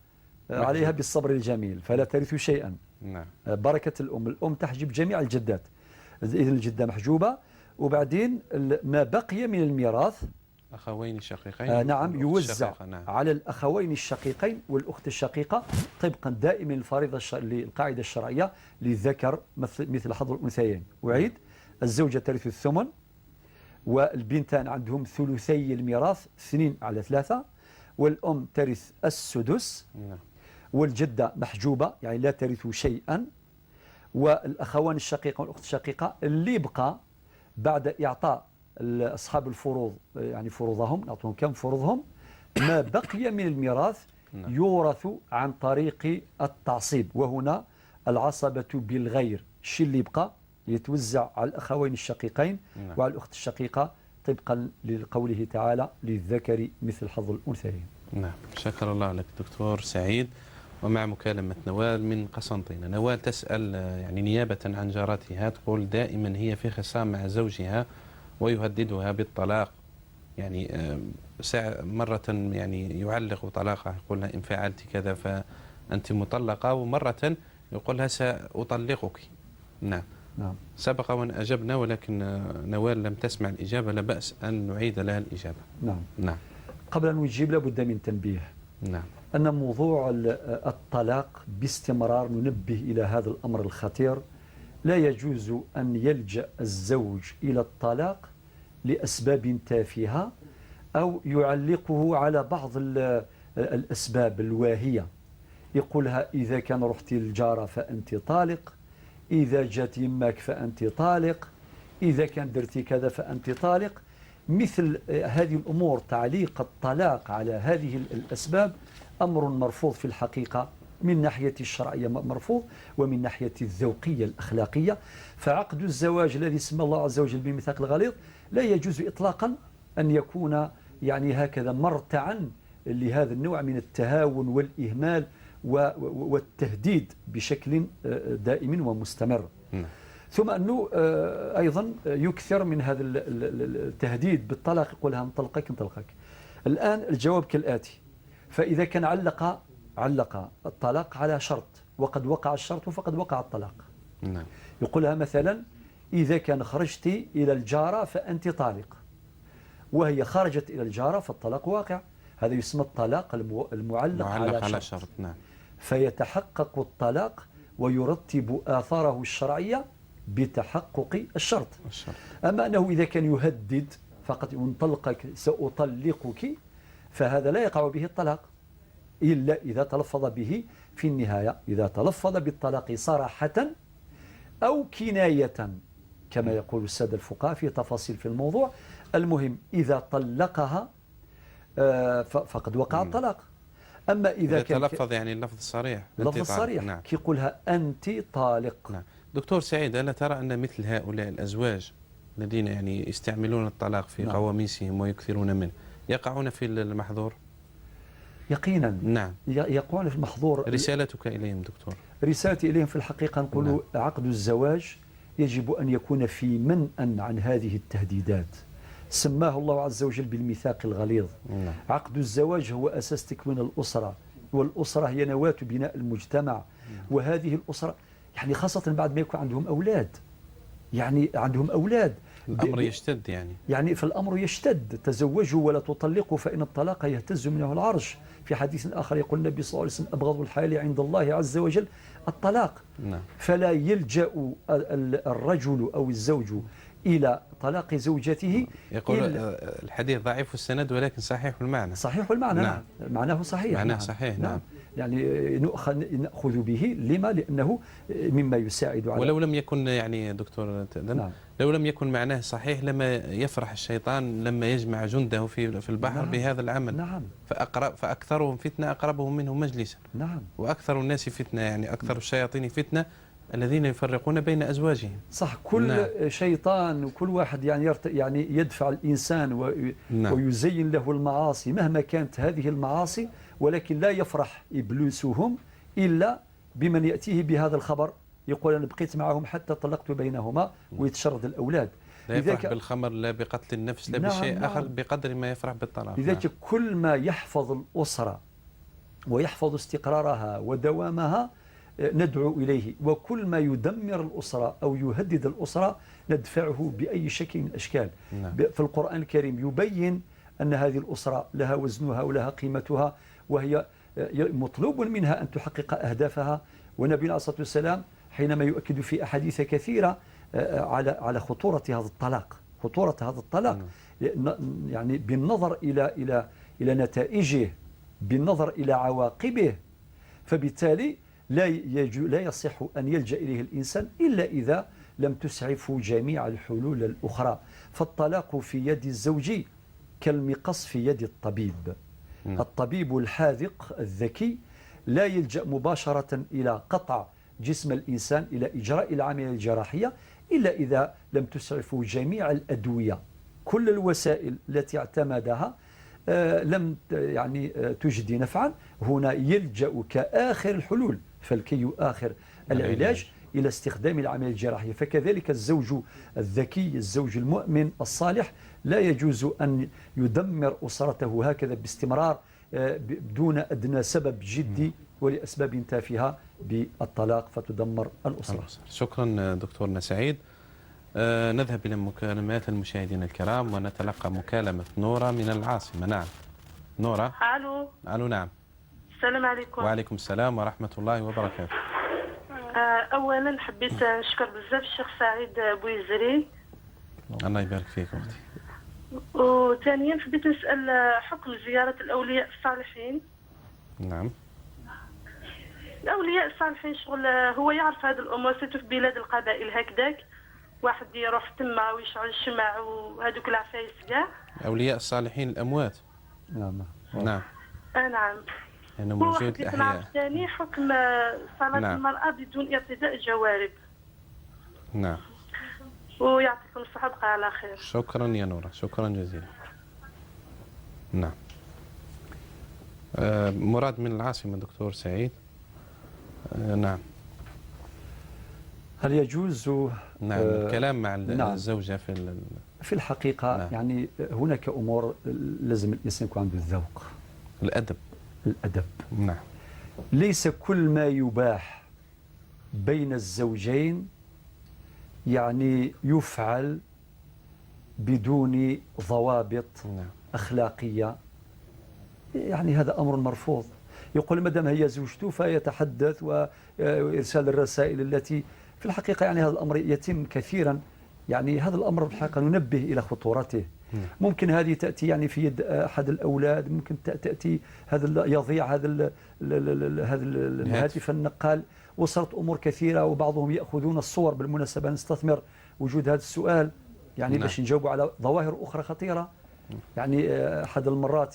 عليها بالصبر الجميل فلا ترث شيئا. نعم. بركة الأم تحجب جميع الجدات. إذن الجدة محجوبة. وبعدين ما بقي من الميراث أخوين شقيقين نعم يوزع نعم. على الأخوين الشقيقين والأخت الشقيقة طبقا دائما للقاعدة الشرعية للذكر مثل حظ الأنثيين. أعيد: الزوجة ترث الثمن، والبنتان عندهم ثلثي الميراث 2/3، والأم ترث السدس، والجدة محجوبة يعني لا ترث شيئا، والأخوان الشقيقة والأخت الشقيقة اللي يبقى بعد إعطاء أصحاب الفروض يعني فروضهم، نعطيهم كم فروضهم، ما بقي من الميراث يورث عن طريق التعصيب، وهنا العصبة بالغير. الشيء اللي يبقى يتوزع على الأخوين الشقيقين وعلى الأخت الشقيقة طبقا لقوله تعالى: للذكر مثل حظ الأنثيين. نعم، شكر الله لك دكتور سعيد. ومع مكالمة نوال من قسنطينة. نوال تسأل يعني نيابة عن جارتها، تقول دائما هي في خصام مع زوجها ويهددها بالطلاق، يعني مرة يعني يعلق طلاقها، يقول لها إن فعلت كذا فأنت مطلقة، ومرة يقول لها سأطلقك. نعم. سبق وأن أجبنا، ولكن نوال لم تسمع الإجابة، لا بأس أن نعيد لها الإجابة. نعم. قبل أن نجيب لابد من تنبيه أن موضوع الطلاق باستمرار ننبه إلى هذا الأمر الخطير. لا يجوز أن يلجأ الزوج إلى الطلاق لأسباب تافهة أو يعلقه على بعض الأسباب الواهية، يقولها إذا كان رحت الجارة فأنت طالق، إذا جات يماك فأنت طالق، إذا كان درتي كذا فأنت طالق. مثل هذه الأمور، تعليق الطلاق على هذه الأسباب أمر مرفوض في الحقيقة، من ناحية الشرعية مرفوض، ومن ناحية الذوقية الأخلاقية. فعقد الزواج الذي سمى الله عز وجل بالميثاق الغليظ لا يجوز إطلاقا أن يكون يعني هكذا مرتعا لهذا النوع من التهاون والإهمال والتهديد بشكل دائم ومستمر. ثم أنه أيضا يكثر من هذا التهديد بالطلاق، يقولها نطلقك. الآن الجواب كالآتي: فإذا كان علق الطلاق على شرط وقد وقع الشرط فقد وقع الطلاق، يقولها مثلا: إذا كان خرجت إلى الجارة فأنت طالق، وهي خرجت إلى الجارة فالطلاق واقع. هذا يسمى الطلاق المعلق على شرط. فيتحقق الطلاق ويرتب آثاره الشرعية بتحقق الشرط. أما أنه إذا كان يهدد فقط ينطلقك سأطلقك، فهذا لا يقع به الطلاق إلا إذا تلفظ به في النهاية، إذا تلفظ بالطلاق صراحة أو كناية كما يقول السادة الفقهاء في تفاصيل في الموضوع. المهم إذا طلقها فقد وقع الطلاق. أما إذا كان تلفظ يعني اللفظ الصريح، اللفظ الصريح كيقولها أنت طالق. دكتور سعيد، ألا ترى أن مثل هؤلاء الأزواج الذين يعني يستعملون الطلاق في قواميسهم ويكثرون منه يقعون في المحظور؟ يقينا يقعون في المحظور. رسالتك إليهم دكتور؟ رسالتي إليهم في الحقيقة نقول عقد الزواج يجب أن يكون في منأى عن هذه التهديدات. سماه الله عز وجل بالميثاق الغليظ. عقد الزواج هو أساس تكوين الأسرة، والأسرة هي نواة بناء المجتمع. وهذه الأسرة يعني خاصة بعد ما يكون عندهم أولاد، يعني عندهم أولاد الأمر يشتد، يعني فالأمر يشتد. تزوجوا ولا تطلقوا فإن الطلاق يهتز منه العرش. في حديث آخر يقول النبي صلى الله عليه وسلم: أبغض الحلال عند الله عز وجل الطلاق. فلا يلجأ الرجل أو الزوج إلى طلاق زوجته. يقول الحديث ضعيف السند ولكن صحيح المعنى. صحيح المعنى. معناه صحيح. معناه صحيح. يعني نأخذ به لما؟ لأنه مما يساعد على. ولو لم يكن يعني دكتور لو لم يكن معناه صحيح لما يفرح الشيطان لما يجمع جنده في البحر بهذا العمل. فأكثرهم فتنة أقربهم منه مجلسا. وأكثر الناس فتنة، يعني أكثر الشياطين فتنة الذين يفرقون بين أزواجهم. صح. كل شيطان وكل واحد يعني يدفع الإنسان ويزين له المعاصي مهما كانت هذه المعاصي، ولكن لا يفرح إبليسهم إلا بمن يأتيه بهذا الخبر، يقول أنا بقيت معهم حتى طلقت بينهما، ويتشرد الأولاد. لا يفرح بالخمر، لا بقتل النفس، لا بشيء آخر بقدر ما يفرح بالطلاق. لذلك كل ما يحفظ الأسرة ويحفظ استقرارها ودوامها ندعو إليه، وكل ما يدمر الأسرة أو يهدد الأسرة ندفعه بأي شكل من الأشكال. في القرآن الكريم يبين أن هذه الأسرة لها وزنها ولها قيمتها، وهي مطلوب منها أن تحقق أهدافها. ونبينا عليه الصلاة والسلام حينما يؤكد في أحاديث كثيرة على خطورة هذا الطلاق، يعني بالنظر إلى نتائجه، بالنظر إلى عواقبه، فبالتالي لا يصح أن يلجأ إليه الإنسان إلا إذا لم تسعفه جميع الحلول الأخرى. فالطلاق في يد الزوج كالمقص في يد الطبيب. الطبيب الحاذق الذكي لا يلجأ مباشرة إلى قطع جسم الإنسان، إلى إجراء العملية الجراحية، إلا إذا لم تسعفه جميع الأدوية. كل الوسائل التي اعتمدها لم يعني تجدي نفعا، هنا يلجأ كآخر الحلول فالكي آخر العلاج إلى استخدام العملية الجراحية. فكذلك الزوج الذكي، الزوج المؤمن الصالح، لا يجوز أن يدمر أسرته هكذا باستمرار بدون أدنى سبب جدي ولأسباب تافهة بالطلاق فتدمر الأسرة. شكرا دكتورنا سعيد. نذهب إلى مكالمات المشاهدين الكرام ونتلقى مكالمة نورة من العاصمة. نعم نورة. ألو نعم. السلام عليكم. وعليكم السلام ورحمة الله وبركاته. أولا حبيت نشكر بزاف الشيخ سعيد بويزري. الله يبارك فيك أختي. وثانيا حبيت نسأل حكم زيارة الأولياء الصالحين. نعم. الأولياء الصالحين شغل هو يعرف هذه الأمور، سيتو في بلاد القبائل هكذاك، واحد يروح تما ويشعل الشمع وهذوك العفايس كاع. أولياء الصالحين الأموات. نعم. نعم. يعني موجود الأحياء. نعرف ثاني حكم صلاة المرأة بدون ارتداء الجوارب. نعم. ويعطيكم الصحة، بقى على خير. شكرا يا نورة، شكرا جزيلا. نعم. مراد من العاصمة دكتور سعيد. نعم. هل يجوز الكلام مع الزوجة في الحقيقة؟ يعني هناك أمور لازم الإنسان يكون عنده الذوق، الأدب. نعم. ليس كل ما يباح بين الزوجين يعني يفعل بدون ضوابط أخلاقية، يعني هذا أمر مرفوض. يقول مدام هي زوجته فيتحدث وإرسال الرسائل التي في الحقيقة يعني هذا الأمر يتم كثيرا. يعني هذا الأمر في الحقيقة ننبه إلى خطورته. ممكن هذه تأتي يعني في يد أحد الأولاد، ممكن تأتي يضيع هذا الهاتف النقال. وصلت أمور كثيرة، وبعضهم يأخذون الصور. بالمناسبة نستثمر وجود هذا السؤال يعني باش نجاوبوا على ظواهر أخرى خطيرة. يعني أحد المرات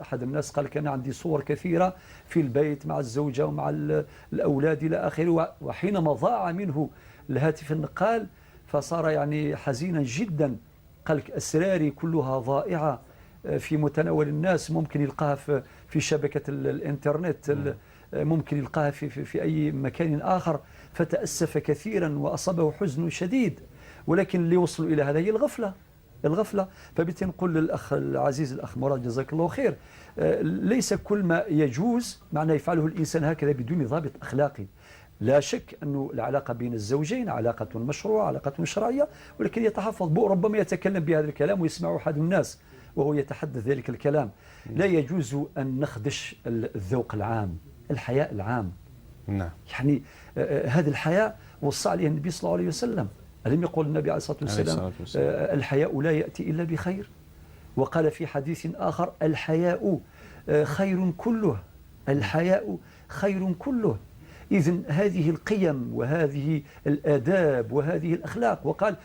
أحد الناس قال كان عندي صور كثيرة في البيت مع الزوجة ومع الأولاد إلى آخره، وحينما ضاع منه الهاتف النقال فصار يعني حزينا جدا. قال أسراري كلها ضائعة في متناول الناس، ممكن يلقاها في شبكة الإنترنت، ممكن يلقاها في أي مكان آخر. فتأسف كثيرا وأصابه حزن شديد. ولكن اللي وصلوا إلى هذا هي الغفلة. فبالتالي نقول للأخ العزيز الأخ مراد جزاك الله خير، ليس كل ما يجوز معناه يفعله الإنسان هكذا بدون ضابط أخلاقي. لا شك أن العلاقة بين الزوجين علاقة مشروعة، علاقة شرعية، ولكن يتحفظ. ربما يتكلم بهذا الكلام ويسمع أحد الناس وهو يتحدث ذلك الكلام. لا يجوز أن نخدش الذوق العام، الحياء العام. نعم. يعني هذه الحياء وصى عليها النبي صلى الله عليه وسلم. ألم يقول النبي عليه الصلاة والسلام الحياء لا يأتي إلا بخير؟ وقال في حديث آخر الحياء خير كله، الحياء خير كله. إذن هذه القيم وهذه الآداب وهذه الأخلاق. وقال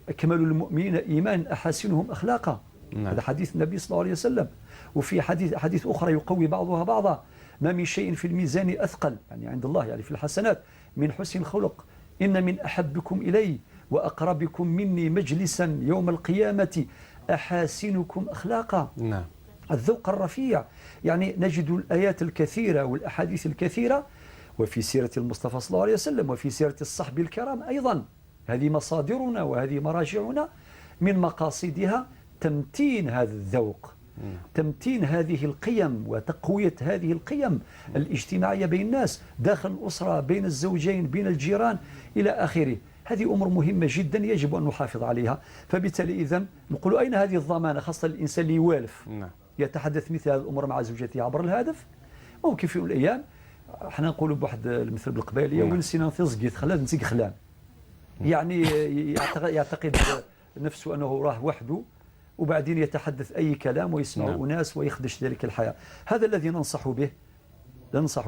أكمل المؤمنين إيمان أحاسنهم أخلاقا. هذا حديث النبي صلى الله عليه وسلم. وفي حديث أخرى يقوي بعضها بعضا: ما من شيء في الميزان أثقل يعني عند الله، يعني في الحسنات، من حسن الخلق. إن من أحبكم إلي وأقربكم مني مجلسا يوم القيامة أحاسنكم أخلاقا. نعم. الذوق الرفيع. يعني نجد الآيات الكثيرة والأحاديث الكثيرة، وفي سيرة المصطفى صلى الله عليه وسلم، وفي سيرة الصحب الكرام أيضا. هذه مصادرنا وهذه مراجعنا، من مقاصدها تمتين هذا الذوق تمتين هذه القيم وتقوية هذه القيم الاجتماعية بين الناس داخل الأسرة، بين الزوجين، بين الجيران إلى آخره. هذه أمور مهمة جدا يجب أن نحافظ عليها. فبالتالي إذن نقول أين هذه الضمانة، خاصة الإنسان اللي يوالف يتحدث مثل هذه الأمور مع زوجته عبر الهاتف. ممكن في الأيام احنا نقولوا بواحد المثل بالقبائلية ونسينا نتزقيت خلال نتيق خلان، يعني يعتقد نفسه أنه راه وحده، وبعدين يتحدث أي كلام ويسمع أناس ويخدش ذلك الحياة. هذا الذي ننصح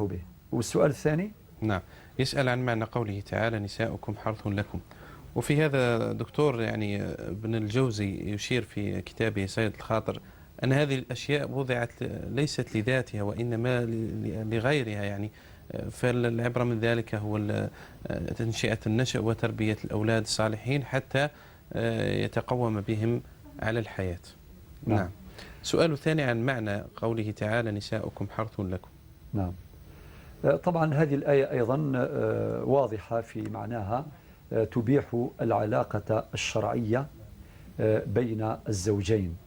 به. والسؤال الثاني نعم، يسأل عن معنى قوله تعالى نساؤكم حرث لكم. وفي هذا دكتور يعني ابن الجوزي يشير في كتابه صيد الخاطر أن هذه الأشياء وضعت ليست لذاتها وإنما لغيرها، يعني فالعبرة من ذلك هو تنشئة النشأ وتربية الأولاد الصالحين حتى يتقوم بهم على الحياة. نعم. سؤال ثاني عن معنى قوله تعالى نساؤكم حرث لكم. نعم، طبعا هذه الآية أيضا واضحة في معناها، تبيح العلاقة الشرعية بين الزوجين،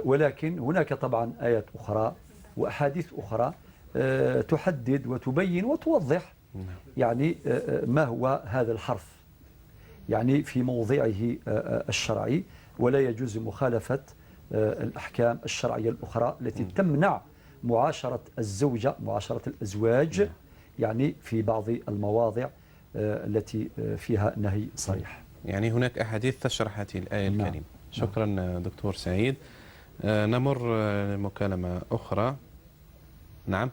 ولكن هناك طبعا آيات أخرى وأحاديث أخرى تحدد وتبين وتوضح يعني ما هو هذا الحرف يعني في موضعه الشرعي، ولا يجوز مخالفة الأحكام الشرعية الأخرى التي تمنع معاشرة الزوجة، معاشرة الأزواج، يعني في بعض المواضع التي فيها نهي صريح. يعني هناك أحاديث تشرح هذه الآية الكريمة. شكرا دكتور سعيد. نمر لمكالمة أخرى. نعم،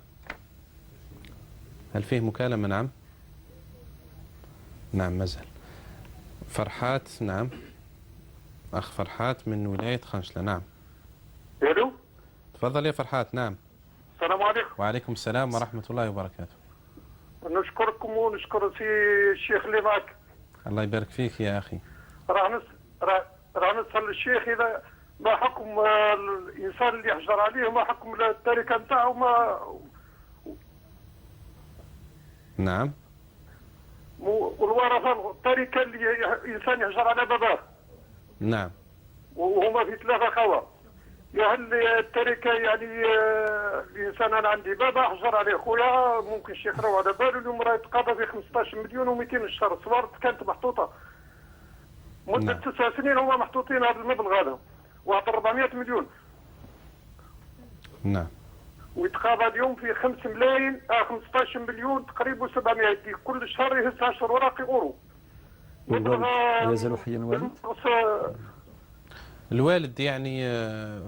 هل فيه مكالمة؟ نعم مازال. فرحات، نعم، أخ فرحات من ولاية خنشلة. نعم. الو، تفضل يا فرحات. نعم. السلام عليكم. وعليكم السلام ورحمة الله وبركاته. نشكركم ونشكر سي الشيخ اللي معك. الله يبارك فيك يا أخي. راه نسأل الشيخ إذا ما حكم الإنسان اللي يحجر عليه، ما حكم التركة نتاعو، ما نعم. والورثة التركة اللي إنسان يحجر على باباه. نعم. وهما في 3 خوا. هل التركة يعني الإنسان أنا عندي بابا أحجر عليه خويا، ممكن الشيخ يقراو على باله اليوم راه يتقاضى ب 15 مليون و200 الشهر. صورت كانت محطوطة مدة 9 سنين، هما محطوطين هذا المبلغ هذا، واحد 400 مليون. نعم. ويتقاضى اليوم في 5 ملايين 15 مليون تقريبا 700 كل شهر يهز 10 وراقي أورو. لا يزال حيا الوالد؟ الوالد يعني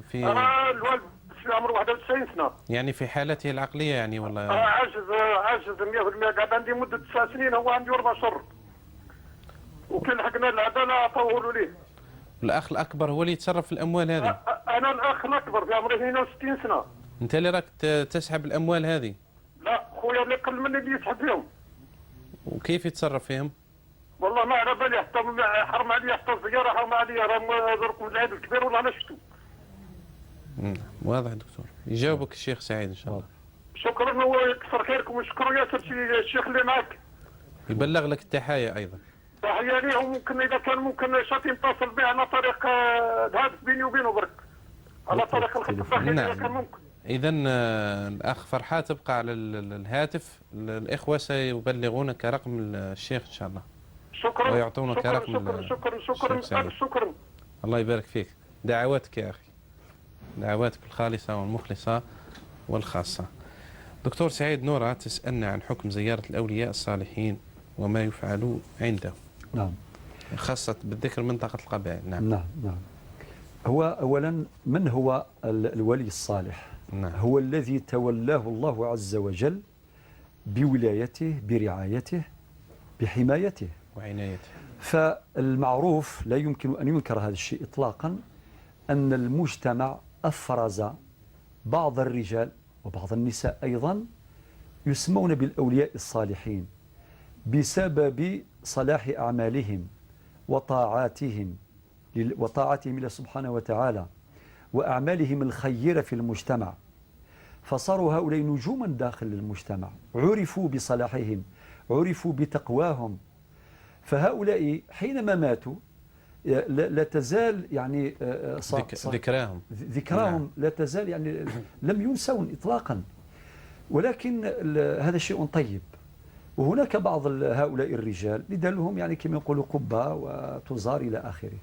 في الوالد في عمره 91 سنة، يعني في حالته العقلية يعني ولا عاجز 100%. قاعد عندي مدة 9 سنين، هو عندي 4 شهور، وكي لحقنا العدالة عطوه ليه. الأخ الأكبر هو اللي يتصرف في الأموال هذه؟ أنا الأخ الأكبر في عمري 62 سنة. أنت اللي راك تسحب الأموال هذه؟ لا، خويا اللي قل مني اللي يسحب فيهم. وكيف يتصرف فيهم؟ والله ما على بالي، حتى حرم علي حتى الزيارة، حرم علي راه دركم العيد الكبير ولا أنا شفتو. واضح دكتور. يجاوبك الشيخ سعيد إن شاء الله. شكرا ويكثر خيركم، وشكرا ياسر الشيخ اللي معك. يبلغ لك التحاية أيضا. تحية ليه، وممكن إذا كان ممكن شاطي نتصل به على طريق الهاتف بيني وبينه برك، على طريق الخط الداخلي إذا كان ممكن. إذا الأخ فرحات تبقى على الهاتف، الإخوة سيبلغونك رقم الشيخ إن شاء الله. شكرا. ويعطونك رقم. شكرا. الله يبارك فيك. دعواتك يا أخي، دعواتك الخالصة والمخلصة والخاصة. دكتور سعيد، نورة تسألنا عن حكم زيارة الأولياء الصالحين وما يفعل عنده. نعم. خاصة بالذكر منطقة القبائل. نعم. هو أولا من هو الولي الصالح؟ هو الذي تولاه الله عز وجل بولايته، برعايته، بحمايته وعنايته. فالمعروف لا يمكن أن ينكر هذا الشيء إطلاقا، أن المجتمع أفرز بعض الرجال وبعض النساء أيضا يسمون بالأولياء الصالحين بسبب صلاح أعمالهم وطاعاتهم لله سبحانه وتعالى وأعمالهم الخيرة في المجتمع، فصاروا هؤلاء نجوما داخل المجتمع، عرفوا بصلاحهم، عرفوا بتقواهم. فهؤلاء حينما ماتوا لا تزال يعني ذكراهم ذكراهم لا تزال يعني لم ينسون إطلاقا. ولكن هذا شيء طيب. وهناك بعض هؤلاء الرجال لدالهم يعني كما يقولوا قبة وتزار إلى آخره.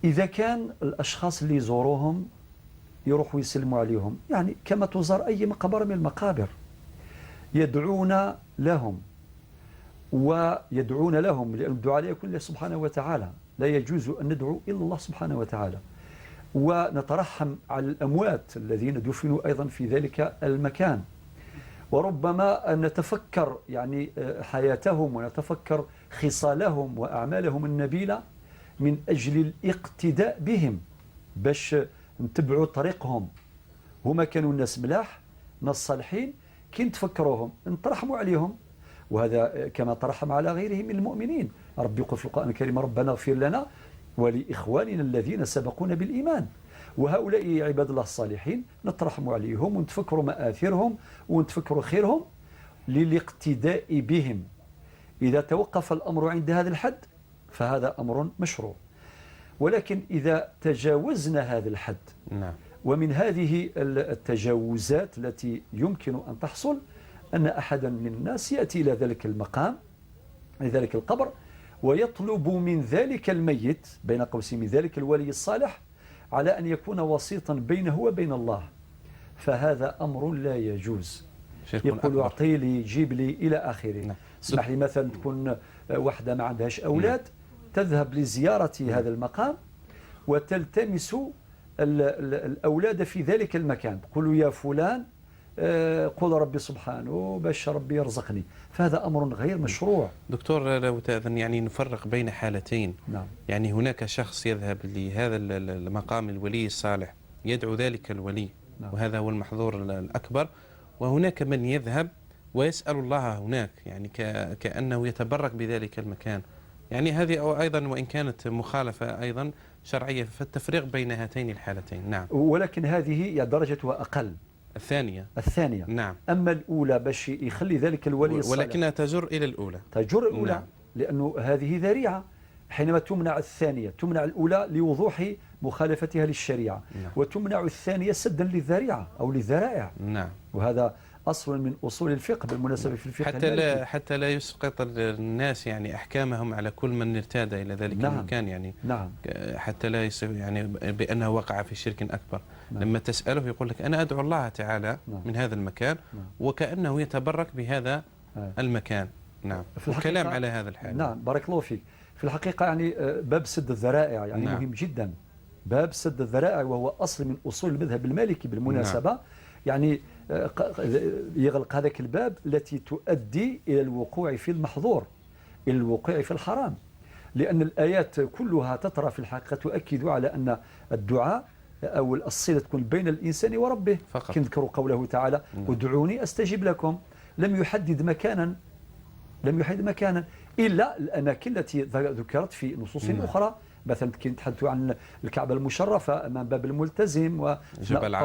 إذا كان الأشخاص اللي يزوروهم يروحوا يسلموا عليهم يعني كما تزار أي مقبرة من المقابر، يدعون لهم ويدعون لهم، لأن الدعاء لا يكون لله سبحانه وتعالى، لا يجوز أن ندعو إلا الله سبحانه وتعالى. ونترحم على الأموات الذين دفنوا أيضا في ذلك المكان، وربما أن نتفكر يعني حياتهم ونتفكر خصالهم وأعمالهم النبيلة من أجل الاقتداء بهم باش نتبعوا طريقهم. هما كانوا الناس ملاح، ناس صالحين، كي نتفكروهم نترحموا عليهم، وهذا كما ترحم على غيرهم من المؤمنين. ربي يقول في القرآن الكريم ربنا اغفر لنا ولإخواننا الذين سبقونا بالإيمان. وهؤلاء عباد الله الصالحين نترحموا عليهم ونتفكروا مآثرهم ونتفكروا خيرهم للاقتداء بهم. إذا توقف الأمر عند هذا الحد فهذا أمر مشروع. ولكن إذا تجاوزنا هذا الحد، نعم، ومن هذه التجاوزات التي يمكن أن تحصل أن أحدا من الناس يأتي إلى ذلك المقام، لذلك القبر، ويطلب من ذلك الميت بين قوسين من ذلك الولي الصالح على أن يكون وسيطا بينه وبين الله، فهذا أمر لا يجوز. يقول أعطي لي جيب لي إلى آخره. اسمح لي مثلا تكون واحدة ما عندهاش أولاد تذهب لزيارة هذا المقام وتلتمس الأولاد في ذلك المكان، تقول يا فلان قل ربي سبحانه باش ربي يرزقني، فهذا أمر غير مشروع. دكتور لو تأذن يعني نفرق بين حالتين. نعم. يعني هناك شخص يذهب لهذا المقام الولي الصالح يدعو ذلك الولي، نعم. وهذا هو المحظور الأكبر. وهناك من يذهب ويسأل الله هناك يعني كأنه يتبرك بذلك المكان. يعني هذه أيضا وإن كانت مخالفة أيضا شرعية، فالتفريق بين هاتين الحالتين. نعم. ولكن هذه درجتها أقل. الثانية نعم. أما الأولى باش يخلي ذلك الولي الصالح، ولكنها تجر إلى الأولى. تجر الأولى. نعم. لأنه هذه ذريعة. حينما تمنع الثانية تمنع الأولى لوضوح مخالفتها للشريعة. نعم. وتمنع الثانية سدا للذريعة أو للذرائع. نعم. وهذا أصل من أصول الفقه بالمناسبة في الفقه حتى لا يسقط الناس يعني أحكامهم على كل من ارتاد إلى ذلك نعم. المكان يعني. نعم. حتى لا يعني بأنه وقع في شرك أكبر. نعم. لما تسأله يقول لك أنا أدعو الله تعالى نعم. من هذا المكان. نعم. وكأنه يتبرك بهذا المكان. نعم. الكلام على هذا الحال. نعم بارك الله فيك. في الحقيقة يعني باب سد الذرائع يعني نعم. مهم جدا. باب سد الذرائع وهو أصل من أصول المذهب المالكي بالمناسبة. نعم. يعني يغلق هذاك الباب التي تؤدي إلى الوقوع في المحظور، إلى الوقوع في الحرام، لأن الآيات كلها تترى في الحقيقة تؤكد على أن الدعاء أو الصلة تكون بين الإنسان وربه. كنذكر قوله تعالى ادعوني أستجب لكم. لم يحدد مكانا إلا الأماكن التي ذكرت في نصوص أخرى. مثلا كي نتحدثوا عن الكعبة المشرفة أمام باب الملتزم وجبل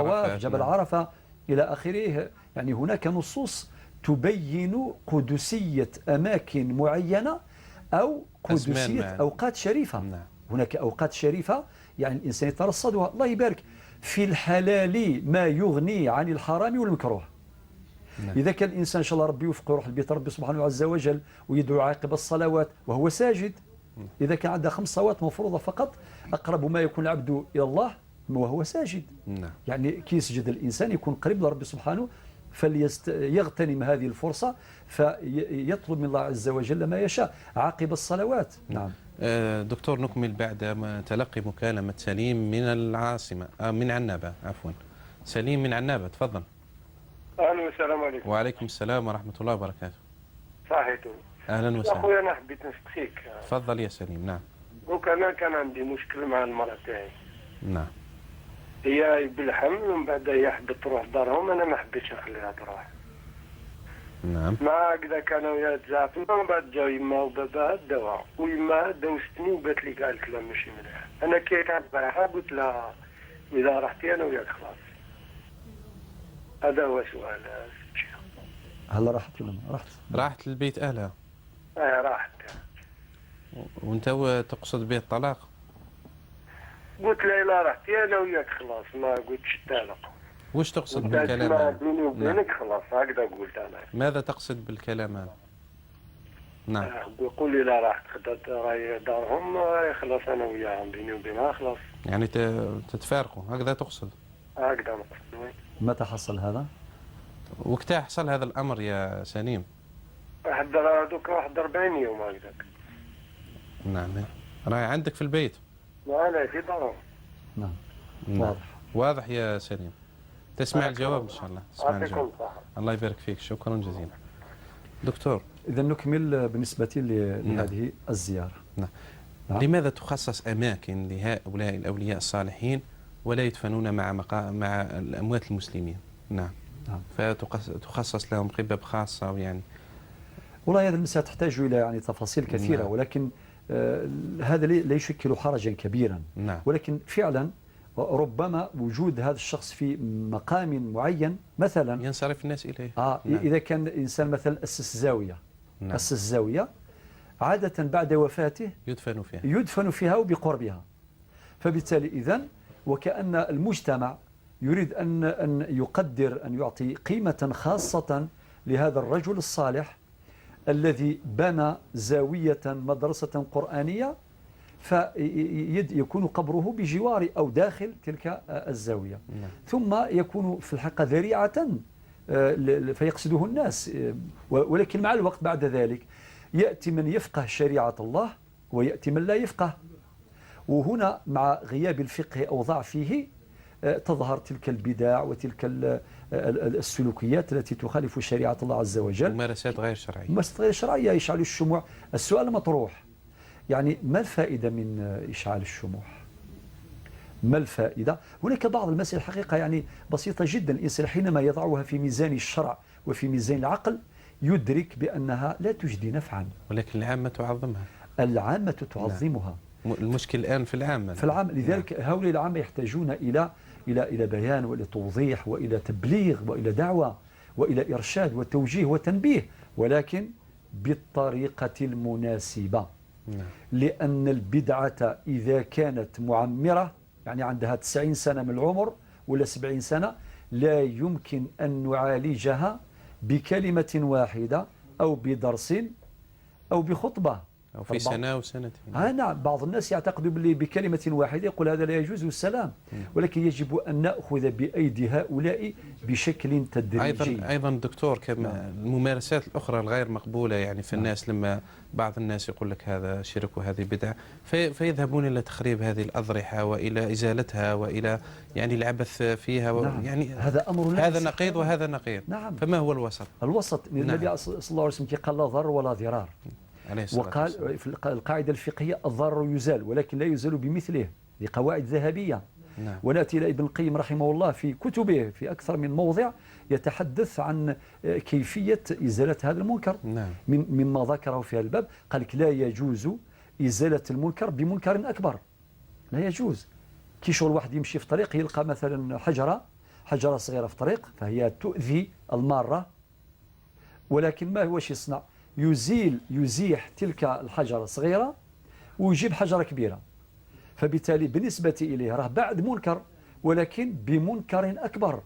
عرفة إلى آخره. يعني هناك نصوص تبين قدسية أماكن معينة أو قدسية أوقات شريفة. نعم. هناك أوقات شريفة يعني الإنسان يترصدها. الله يبارك في الحلال ما يغني عن الحرام والمكروه. نعم. إذا كان الإنسان إن شاء الله ربي يوفقه يروح لبيت ربي سبحانه عز وجل ويدعو عقب الصلوات وهو ساجد. إذا كان عنده 5 صلوات مفروضة فقط، أقرب ما يكون العبد إلى الله وهو ساجد. نعم. يعني كي يسجد الإنسان يكون قريب لربي سبحانه، فليغتنم هذه الفرصة فيطلب من الله عز وجل ما يشاء عقب الصلوات. نعم. دكتور نكمل بعد ما تلقي مكالمة سليم من العاصمة من عنابة. عفوا سليم من عنابة، تفضل. الو السلام عليكم. وعليكم السلام ورحمة الله وبركاته. صحيتو. أهلا وسهلا. أخويا أنا حبيت نستخيك. تفضل يا سليم. نعم. أنا كان عندي مشكل مع المرأة تاعي. نعم. هي بالحمل ومن بعد هي حبت تروح دارهم، أنا ما حبيتش نخليها تروح. نعم. مع كذا كانوا ويا تزعفنا ومن بعد جاو يما وبابا الدواء ويما دوستني وقالت لي قالت لا ماشي مليح. أنا كي كانت البارحة قلت لها إذا رحتي أنا وياك خلاص. هذا هو سؤال. هلا راحت ولا ما راحت للبيت أهلها؟ راحت. وانت تقصد به الطلاق؟ قلت لا إلا رحتي أنا وياك خلاص ما قلتش التالق. وش تقصد ما بالكلام هذا؟ بيني وبينك خلاص هكذا قلت أنا. ماذا تقصد بالكلام هذا؟ نعم. يقول لي لا راح خدت راهي دارهم خلاص أنا وياهم بيني وبينها خلاص. يعني تتفارقوا هكذا تقصد؟ هكذا نقصد. متى حصل هذا؟ وقتها حصل هذا الأمر يا سليم؟ دوك 41 يوم هكذاك. نعم. راهي عندك في البيت؟ أنا في دارهم. نعم. نعم. واضح. واضح يا سليم. تسمع الجواب إن شاء الله. تسمع الجواب. يعطيكم الصحة. الله يبارك فيك، شكرا جزيلا. دكتور. إذا نكمل بالنسبة لهذه الزيارة. نعم. نعم. لماذا تخصص أماكن لهؤلاء الأولياء الصالحين ولا يدفنون مع الأموات المسلمين؟ نعم. نعم. فتخصص لهم قبب خاصة يعني. والله هذه المسألة تحتاج إلى يعني تفاصيل كثيرة. نعم. ولكن هذا لا يشكل حرجا كبيرا. نعم. ولكن فعلا ربما وجود هذا الشخص في مقام معين مثلا ينصرف الناس إليه. نعم. إذا كان إنسان مثلا أسس زاوية. نعم. أسس زاوية عادة بعد وفاته يدفن فيها وبقربها. فبالتالي إذن وكأن المجتمع يريد أن يقدر أن يعطي قيمة خاصة لهذا الرجل الصالح الذي بنى زاوية مدرسة قرآنية فيكون قبره بجوار أو داخل تلك الزاوية. ثم يكون في الحقيقة ذريعة فيقصده الناس. ولكن مع الوقت بعد ذلك يأتي من يفقه شريعة الله ويأتي من لا يفقه. وهنا مع غياب الفقه أو ضعفه تظهر تلك البدع وتلك السلوكيات التي تخالف شريعة الله عز وجل. ممارسات غير شرعية. ممارسات غير شرعية يشعل الشموع. السؤال مطروح يعني ما الفائدة من إشعال الشموع؟ ما الفائدة؟ هناك بعض المسائل الحقيقة يعني بسيطة جدا. الإنسان حينما يضعها في ميزان الشرع وفي ميزان العقل يدرك بأنها لا تجدي نفعا. ولكن العامة تعظمها. العامة تعظمها. المشكل الآن في العامة. في العامة. لذلك هؤلاء العامة يحتاجون إلى بيان وإلى توضيح وإلى تبليغ وإلى دعوة وإلى إرشاد وتوجيه وتنبيه، ولكن بالطريقة المناسبة. لأن البدعة إذا كانت معمرة يعني عندها 90 سنة من العمر ولا 70 سنة لا يمكن أن نعالجها بكلمة واحدة أو بدرس أو بخطبة أو في سنة وسنتين. نعم. بعض الناس يعتقد بكلمة واحدة يقول هذا لا يجوز والسلام. ولكن يجب أن نأخذ بأيدي هؤلاء بشكل تدريجي. أيضا دكتور كما الممارسات الأخرى الغير مقبولة يعني في الناس لما بعض الناس يقول لك هذا شرك وهذه بدعة فيذهبون إلى تخريب هذه الأضرحة وإلى إزالتها وإلى يعني العبث فيها نعم. يعني هذا أمر هذا نقيض وهذا نقيض. نعم. فما هو الوسط؟ الوسط النبي صلى الله عليه وسلم قال لا ضر ولا ضرار. وقال في القاعدة الفقهية الضرر يزال ولكن لا يزال بمثله. دي قواعد ذهبية. نعم. ونأتي إلى ابن القيم رحمه الله في كتبه في أكثر من موضع يتحدث عن كيفية إزالة هذا المنكر. نعم. مما ذكره في هذا الباب قال لك لا يجوز إزالة المنكر بمنكر أكبر. لا يجوز. كي شغل واحد يمشي في طريق يلقى مثلا حجرة صغيرة في طريق فهي تؤذي المارة، ولكن ما هو يصنع؟ يزيح تلك الحجرة الصغيرة ويجيب حجرة كبيرة. فبالتالي بالنسبة إليه راه بعد منكر ولكن بمنكر أكبر.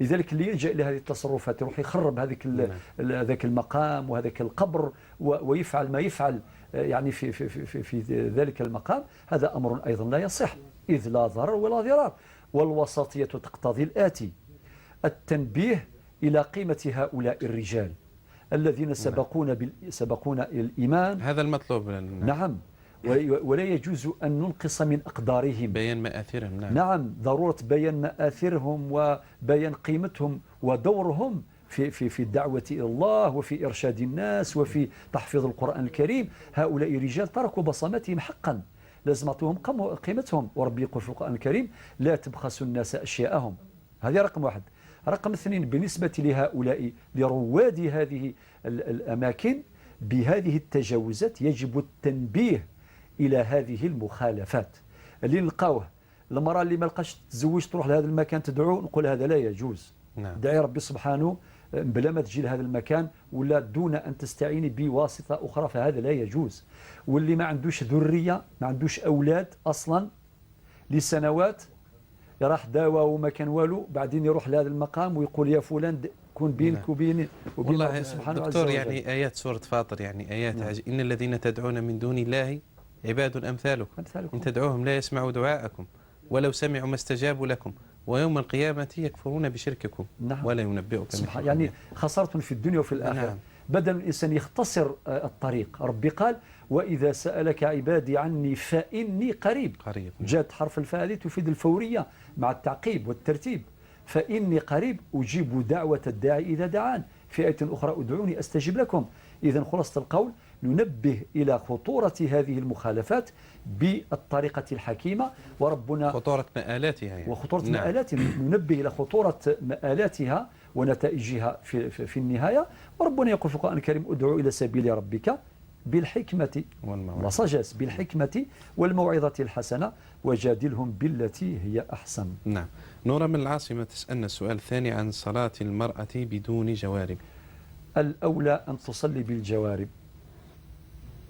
لذلك اللي يلجأ إلى هذه التصرفات يروح يخرب هذاك المقام وهذاك القبر ويفعل ما يفعل يعني في ذلك المقام، هذا أمر أيضا لا يصح إذ لا ضرر ولا ضرار. والوسطية تقتضي الآتي: التنبيه إلى قيمة هؤلاء الرجال الذين سبقونا الإيمان. هذا المطلوب. نعم. ولا يجوز أن ننقص من أقدارهم. بيان مآثرهم. نعم. ضرورة بيان مآثرهم وبيان قيمتهم ودورهم في الدعوة إلى الله وفي إرشاد الناس وفي تحفيظ القرآن الكريم. هؤلاء رجال تركوا بصمتهم حقا، لازم نعطيهم قيمتهم. وربي يقول في القرآن الكريم: لا تبخسوا الناس أشياءهم. هذه رقم واحد. رقم اثنين: بالنسبة لهؤلاء لرواد هذه الأماكن بهذه التجاوزات يجب التنبيه إلى هذه المخالفات. اللي نلقاوه المرأة اللي ما لقاش تتزوج تروح لهذا المكان تدعو، نقول هذا لا يجوز. نعم. دعي ربي سبحانه بلا ما تجي لهذا المكان ولا دون أن تستعيني بواسطة أخرى، فهذا لا يجوز. واللي ما عندوش ذرية ما عندوش أولاد أصلا لسنوات راح داوى وما كان والو، بعدين يروح لهذا المقام ويقول يا فلان كون بينك وبين والله ربي سبحانه دكتور وتعالى. يعني آيات سورة فاطر يعني آيات إن الذين تدعون من دون الله عباد أمثالكم إن تدعوهم لا يسمعوا دعاءكم ولو سمعوا ما استجابوا لكم ويوم القيامة يكفرون بشرككم ولا ينبئك مثل يعني خسارة في الدنيا وفي الآخرة. نعم. بدل الإنسان يختصر الطريق، ربي قال وإذا سألك عبادي عني فإني قريب. جاءت حرف الفاء هذه تفيد الفورية مع التعقيب والترتيب. فإني قريب أجيب دعوة الداعي إذا دعان. في آية أخرى ادعوني أستجب لكم. إذن خلاصة القول ننبه إلى خطورة هذه المخالفات بالطريقة الحكيمة، وربنا خطورة مآلاتها يعني. وخطورة مآلاتها ننبه إلى خطورة مآلاتها ونتائجها في النهاية. وربنا يقول في القرآن الكريم ادعو إلى سبيل ربك بالحكمة والصجاس، بالحكمة والموعظة الحسنة وجادلهم بالتي هي أحسن. نعم. نورا من العاصمة تسألنا السؤال الثاني عن صلاة المرأة بدون جوارب. الأولى أن تصلي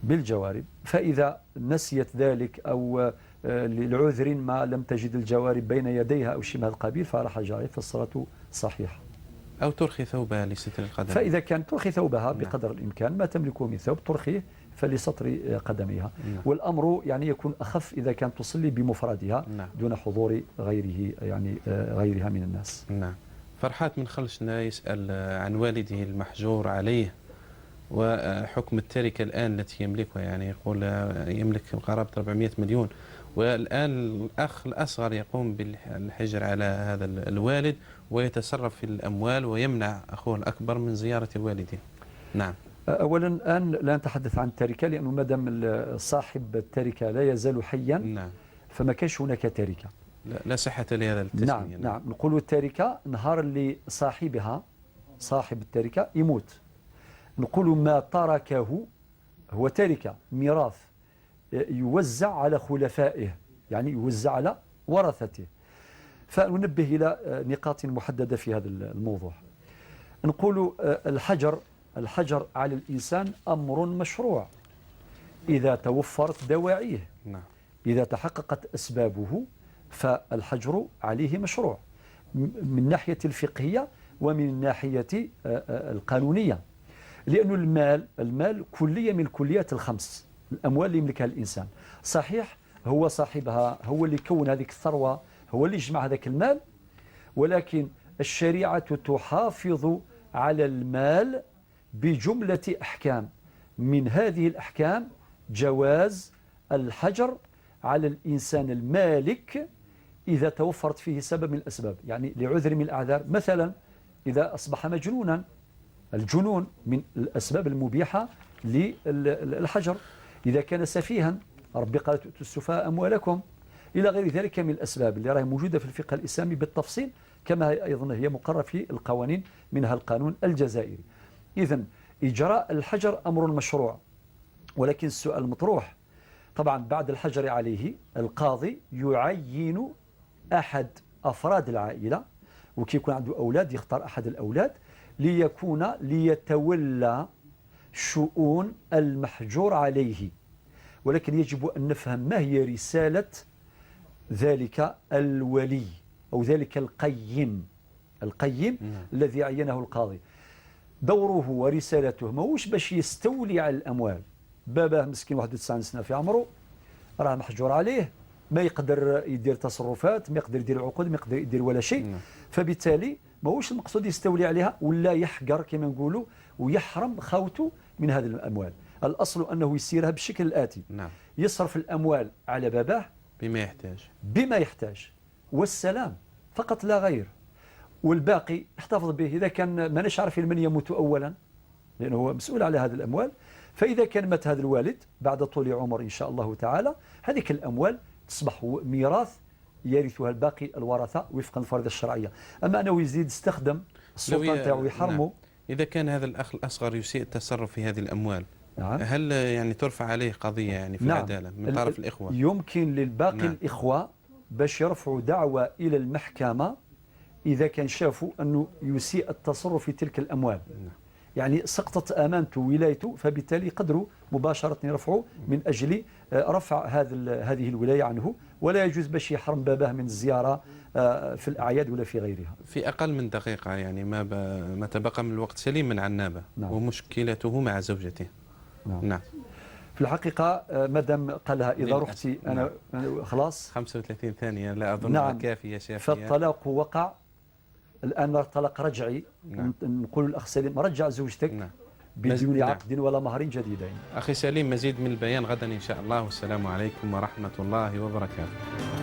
بالجوارب، فإذا نسيت ذلك أو لعذر ما لم تجد الجوارب بين يديها أو شيء من هذا القبيل فلا حرج عليه، فالصلاة صحيحة. أو ترخي ثوبها لستر القدم، فإذا كان ترخي ثوبها بقدر الإمكان ما تملكه من ثوب ترخيه فلسطر قدميها. والأمر يعني يكون أخف إذا كانت تصلي بمفردها دون حضور غيره يعني غيرها من الناس. نعم. فرحات من خلشنا يسأل عن والده المحجور عليه وحكم التركة الآن التي يملكها، يعني يقول يملك قرابة 400 مليون، والآن الأخ الأصغر يقوم بالحجر على هذا الوالد ويتصرف في الأموال ويمنع أخوه الأكبر من زيارة والده. نعم. أولا الآن لا نتحدث عن التركة، لأنه مادام صاحب التركة لا يزال حيا نعم. فما كانش هناك تركة. لا صحة لهذا التسمية. نعم. نقول التركة نهار اللي صاحب التركة يموت نقول ما تركه هو تركة ميراث يوزع على خلفائه، يعني يوزع على ورثته. فننبه إلى نقاط محددة في هذا الموضوع. نقول الحجر على الإنسان أمر مشروع إذا توفرت دواعيه. نعم. إذا تحققت أسبابه فالحجر عليه مشروع من ناحية الفقهية ومن الناحية القانونية، لأن المال كلية من الكليات الخمس، الأموال اللي يملكها الإنسان صحيح هو صاحبها، هو اللي كون هذه الثروة، هو اللي يجمع هذاك المال، ولكن الشريعة تحافظ على المال بجملة أحكام. من هذه الأحكام جواز الحجر على الإنسان المالك إذا توفرت فيه سبب من الأسباب، يعني لعذر من الأعذار. مثلا إذا أصبح مجنونا، الجنون من الأسباب المبيحة للحجر. إذا كان سفيها، ربي قال تؤتوا السفهاء أموالكم، إلى غير ذلك من الأسباب اللي راهي موجودة في الفقه الإسلامي بالتفصيل، كما أيضا هي مقررة في القوانين منها القانون الجزائري. إذن إجراء الحجر أمر مشروع، ولكن السؤال المطروح طبعا بعد الحجر عليه القاضي يعين أحد أفراد العائلة، وكي يكون عنده أولاد يختار أحد الأولاد ليتولى شؤون المحجور عليه. ولكن يجب أن نفهم ما هي رسالة ذلك الولي أو ذلك القيم الذي عينه القاضي. دوره ورسالته ماهوش باش يستولي على الأموال. باباه مسكين 91 سنة في عمره راه محجور عليه، ما يقدر يدير تصرفات، ما يقدر يدير عقود، ما يقدر يدير ولا شيء. فبالتالي ماهوش المقصود يستولي عليها ولا يحقر كما نقولوا ويحرم خاوته من هذه الأموال. الأصل أنه يسيرها بالشكل الآتي. يصرف الأموال على باباه بما يحتاج والسلام فقط لا غير، والباقي يحتفظ به. إذا كان ما نعرف من يموت أولا لأنه هو مسؤول على هذه الأموال، فإذا كان مات هذا الوالد بعد طول عمر إن شاء الله تعالى هذه الأموال تصبح ميراث يرثها الباقي الورثة وفقا للفريضة الشرعية. أما أنه يزيد يستخدم السلطة نتاعو يحرمه. إذا كان هذا الأخ الأصغر يسيء التصرف في هذه الأموال هل يعني ترفع عليه قضية يعني في العدالة من طرف الإخوة؟ يمكن للباقي الإخوة باش يرفعوا دعوة إلى المحكمة إذا كان شافوا أنه يسيء التصرف في تلك الأموال. يعني سقطت أمانته ولايته، فبالتالي قدروا مباشرة يرفعوا من أجل رفع هذه الولاية عنه، ولا يجوز باش يحرم باباه من الزيارة في الأعياد ولا في غيرها. في أقل من دقيقة يعني ما تبقى من الوقت سليم من عنابة. نعم. ومشكلته مع زوجته. نعم. في الحقيقة مادام قالها إذا رحتي أنا خلاص 35 ثانية لا أظن نعم. كافية شافية. فالطلاق وقع الآن، طلاق رجعي. نعم. نقول الأخ سليم رجع زوجتك. نعم. بدون نعم. عقد ولا مهر جديدين. أخي سليم مزيد من البيان غدا إن شاء الله، والسلام عليكم ورحمة الله وبركاته.